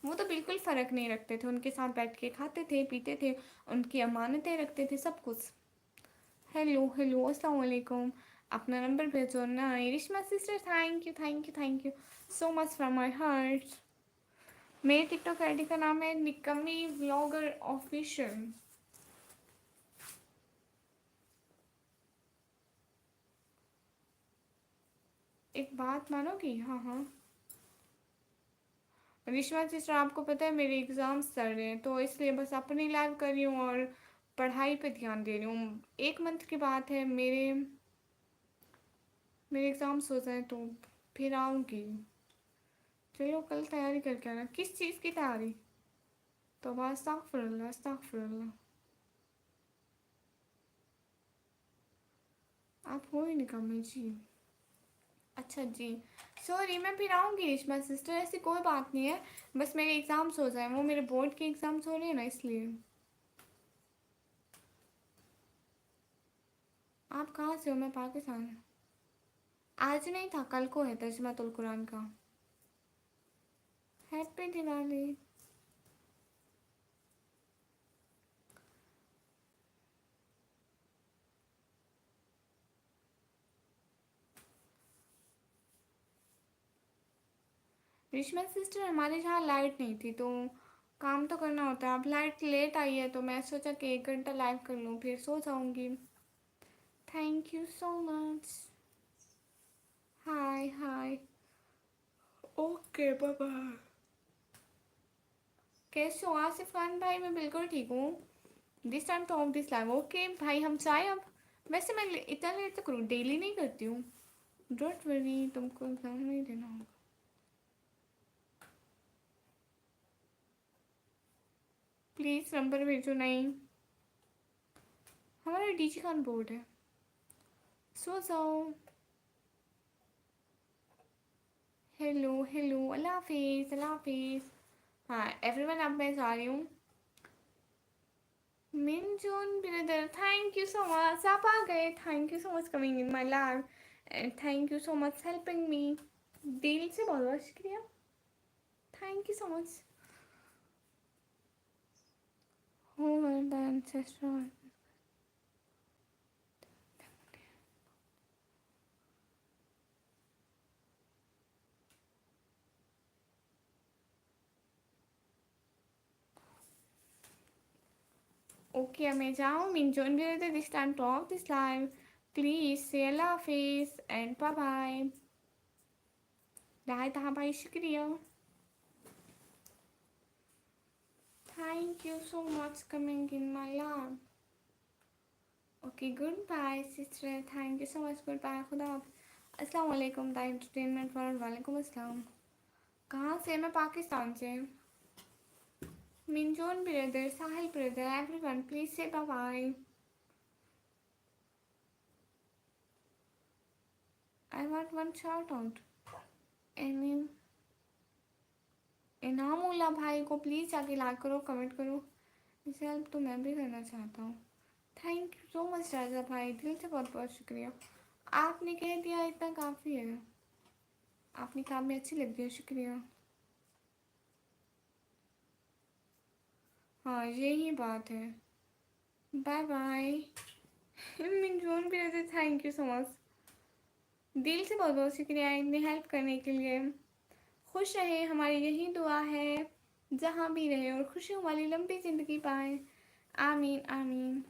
वो तो बिल्कुल फ़र्क नहीं रखते थे, उनके साथ बैठ के खाते थे पीते थे, उनकी अमानतें रखते थे, सब कुछ। हेलो हेलो अस्सलाम वालेकुम। अपना नंबर भेजो ना Rishma sister. Thank you thank you thank you so much from my heart. मेरे टिकटॉक आईडी का नाम है निकम्मी व्लॉगर ऑफिशियल। एक बात मानोगी? हाँ हाँ। रिश्मा सिस्टर, आपको पता है मेरे एग्ज़ाम्स चल रहे हैं, तो इसलिए बस अपनी लाइफ कर रही हूँ और पढ़ाई पे ध्यान दे रही हूँ। एक मंथ की बात है, मेरे मेरे एग्ज़ाम्स हो जाए तो फिर आऊँगी। चलो कल तैयारी करके आना। किस चीज़ की तैयारी? तो बस अस्तगफुरुल्लाह अस्तगफुरुल्लाह। आप हो ही निकम्मे जी। अच्छा जी। सॉरी, मैं फिर आऊँगी रिश्मा सिस्टर, ऐसी कोई बात नहीं है। बस मेरे एग्ज़ाम्स हो जाए, वो मेरे बोर्ड के एग्ज़ाम्स हो रहे हैं ना, इसलिए। आप कहाँ से हो? मैं पाकिस्तान। आज नहीं था, कल को है तर्जुमातुल कुरान का। हैप्पी दिवाली। रिश्मा सिस्टर, हमारे यहाँ लाइट नहीं थी तो काम तो करना होता है। अब लाइट लेट आई है तो मैं सोचा कि 1 घंटा लाइव कर लूँ, फिर सो जाऊँगी। Thank you so much. हाय हाय। ओके बाबा। कैसे हो आसिफ खान भाई? मैं बिल्कुल ठीक हूँ। This time to off this live. Okay भाई, हम चाहे अब। वैसे मैं इतना लेट तक करूँ, डेली नहीं करती हूँ। डोंट वरी, तुमको एग्जाम नहीं देना होगा। प्लीज़ नंबर भेजो। नहीं, हमारा डीजी खान बोर्ड है। सो जाओ। हेलो हेलो, अल्लाह हाफिज़ अल्लाह हाफिज़। हाँ एवरीवन, अब मैं जा रही हूँ। Minjun brother, thank you so much, आप आ गए। Thank you so much coming in my life and thank you so much helping me. दिल से बहुत बहुत शुक्रिया। Thank you so much. हो द एंसेस्टर। ओके, अब मैं जाऊँ। Minjun brother, this time to of this live. Please से अल्लाह हाफिज़ एंड बाय बाय। दाई तहा भाई शुक्रिया। Thank you so much coming in my life. Okay, goodbye sister. Thank you so much. Goodbye, खुदा हाफ़िज़। अस्सलाम वालेकुम द एंटरटेनमेंट वर्ल्ड। वालेकुम अस्सलाम। कहाँ से? मैं पाकिस्तान से। Minjun brother, Sahil brother, everyone please से bye bye. I want one shout out. Any Inamullah भाई को प्लीज़ जाके लाइक करो, कमेंट करो। इसे हेल्प तो मैं भी करना चाहता हूँ। थैंक यू सो मच राजा भाई, दिल से बहुत बहुत शुक्रिया। आपने कह दिया इतना काफ़ी है। आपने काम में अच्छी लग रही है, शुक्रिया। हाँ यही बात है। Bye bye. मिनजोन भी रहते, थैंक यू सो मच। दिल से बहुत बहुत शुक्रिया इतनी हेल्प करने के लिए। खुश रहे, हमारी यही दुआ है। जहाँ भी रहे और खुशियों वाली लंबी ज़िंदगी पाए। आमीन आमीन।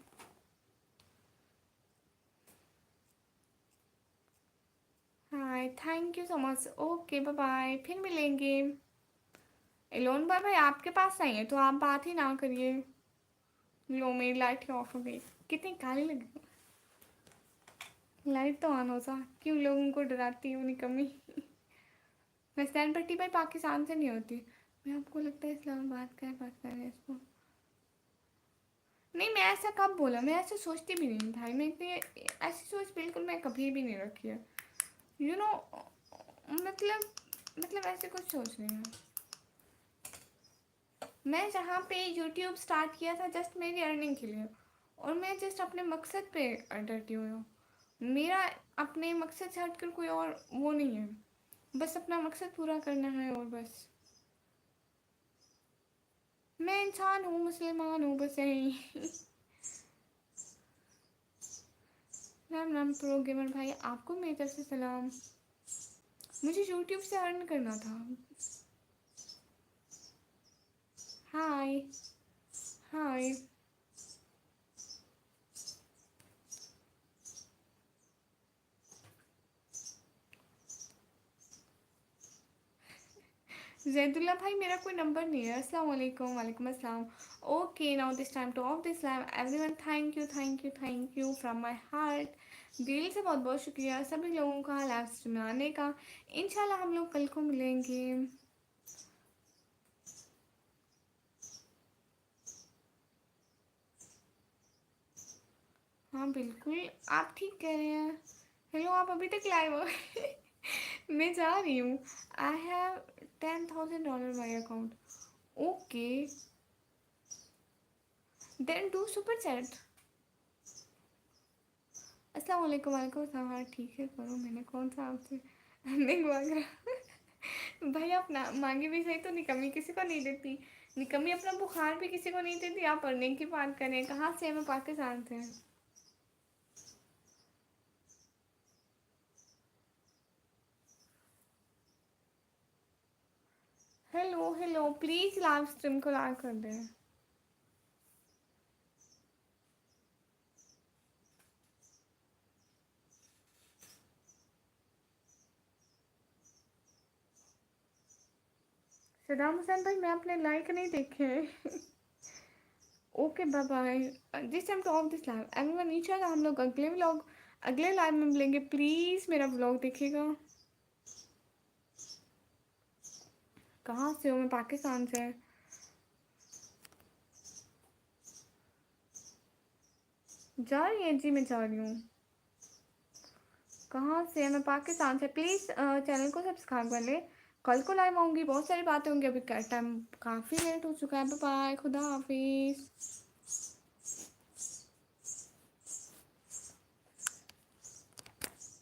Hi, thank you so much. Okay bye bye, फिर मिलेंगे। एलोन बाय बाय, आपके पास नहीं है तो आप बात ही ना करिए। लो, मेरी लाइट ऑफ हो गई। कितनी काली लगी। लाइट तो ऑन हो जा, क्यों लोगों को डराती है निकम्मी। मैं स्टैंड पट्टी भाई पाकिस्तान से नहीं होती। मैं, आपको लगता है इस्लामाबाद का है, बात कर रहे हैं इसको। नहीं, मैं ऐसा कब बोला? मैं ऐसा सोचती भी नहीं भाई। मैं इतनी ऐसी सोच बिल्कुल मैं कभी भी नहीं रखी है। यू नो, मतलब ऐसे कुछ सोच नहीं है। मैं जहाँ पे यूट्यूब स्टार्ट किया था जस्ट मेरी अर्निंग के लिए, और मैं जस्ट अपने मकसद पे डटी हुई हूँ। मेरा अपने मकसद से हटकर कोई और वो नहीं है। बस अपना मकसद पूरा करना है और बस। मैं इंसान हूँ, मुसलमान हूँ, बस यही। राम राम प्रो गेमर भाई, आपको मेरी तरफ से सलाम। मुझे यूट्यूब से अर्न करना था। हाय। हाय। जैदुल्ला भाई मेरा कोई नंबर नहीं है। अस्सलाम वालेकुम। वालेकुम अस्सलाम। Okay now this time to of this live everyone, thank you thank you thank you from my heart. दिल से बहुत बहुत शुक्रिया सभी लोगों का लाइव स्ट्रीम में आने का। इंशाल्लाह हम लोग कल को मिलेंगे। हाँ बिल्कुल, आप ठीक कह रहे हैं। हेलो, आप अभी तक लाइव हो? मैं जा रही हूँ। I have $10,000 my account. Okay, then do super chat. अस्सलाम वालेकुम। वालेकुम अस्सलाम। हाँ ठीक है, करो। मैंने कौन सा आपसे नहीं मांगा। भाई आप ना मांगे भी सही तो निकम्मी किसी को नहीं देती। निकम्मी अपना बुखार भी किसी को नहीं देती। आप पढ़ने की बात करें, कहाँ से? मैं पाकिस्तान से। Hello hello, please live stream को लाइक कर दें। सदाम हुसैन भाई, मैं अपने लाइक नहीं देखे। Okay bye bye. This time to of this live everyone, इंशाल्लाह हम लोग अगले व्लॉग, अगले लाइव में मिलेंगे। प्लीज़ मेरा व्लॉग देखिएगा। कहाँ से हो? मैं पाकिस्तान से। जा रही है जी, मैं जा रही हूँ। कहाँ से? मैं पाकिस्तान से। प्लीज़ चैनल को सब्सक्राइब कर ले। कल को लाइव आऊँगी, बहुत सारी बातें होंगी। अभी टाइम काफ़ी लेट हो चुका है। बाय बाय, खुदा हाफिज़।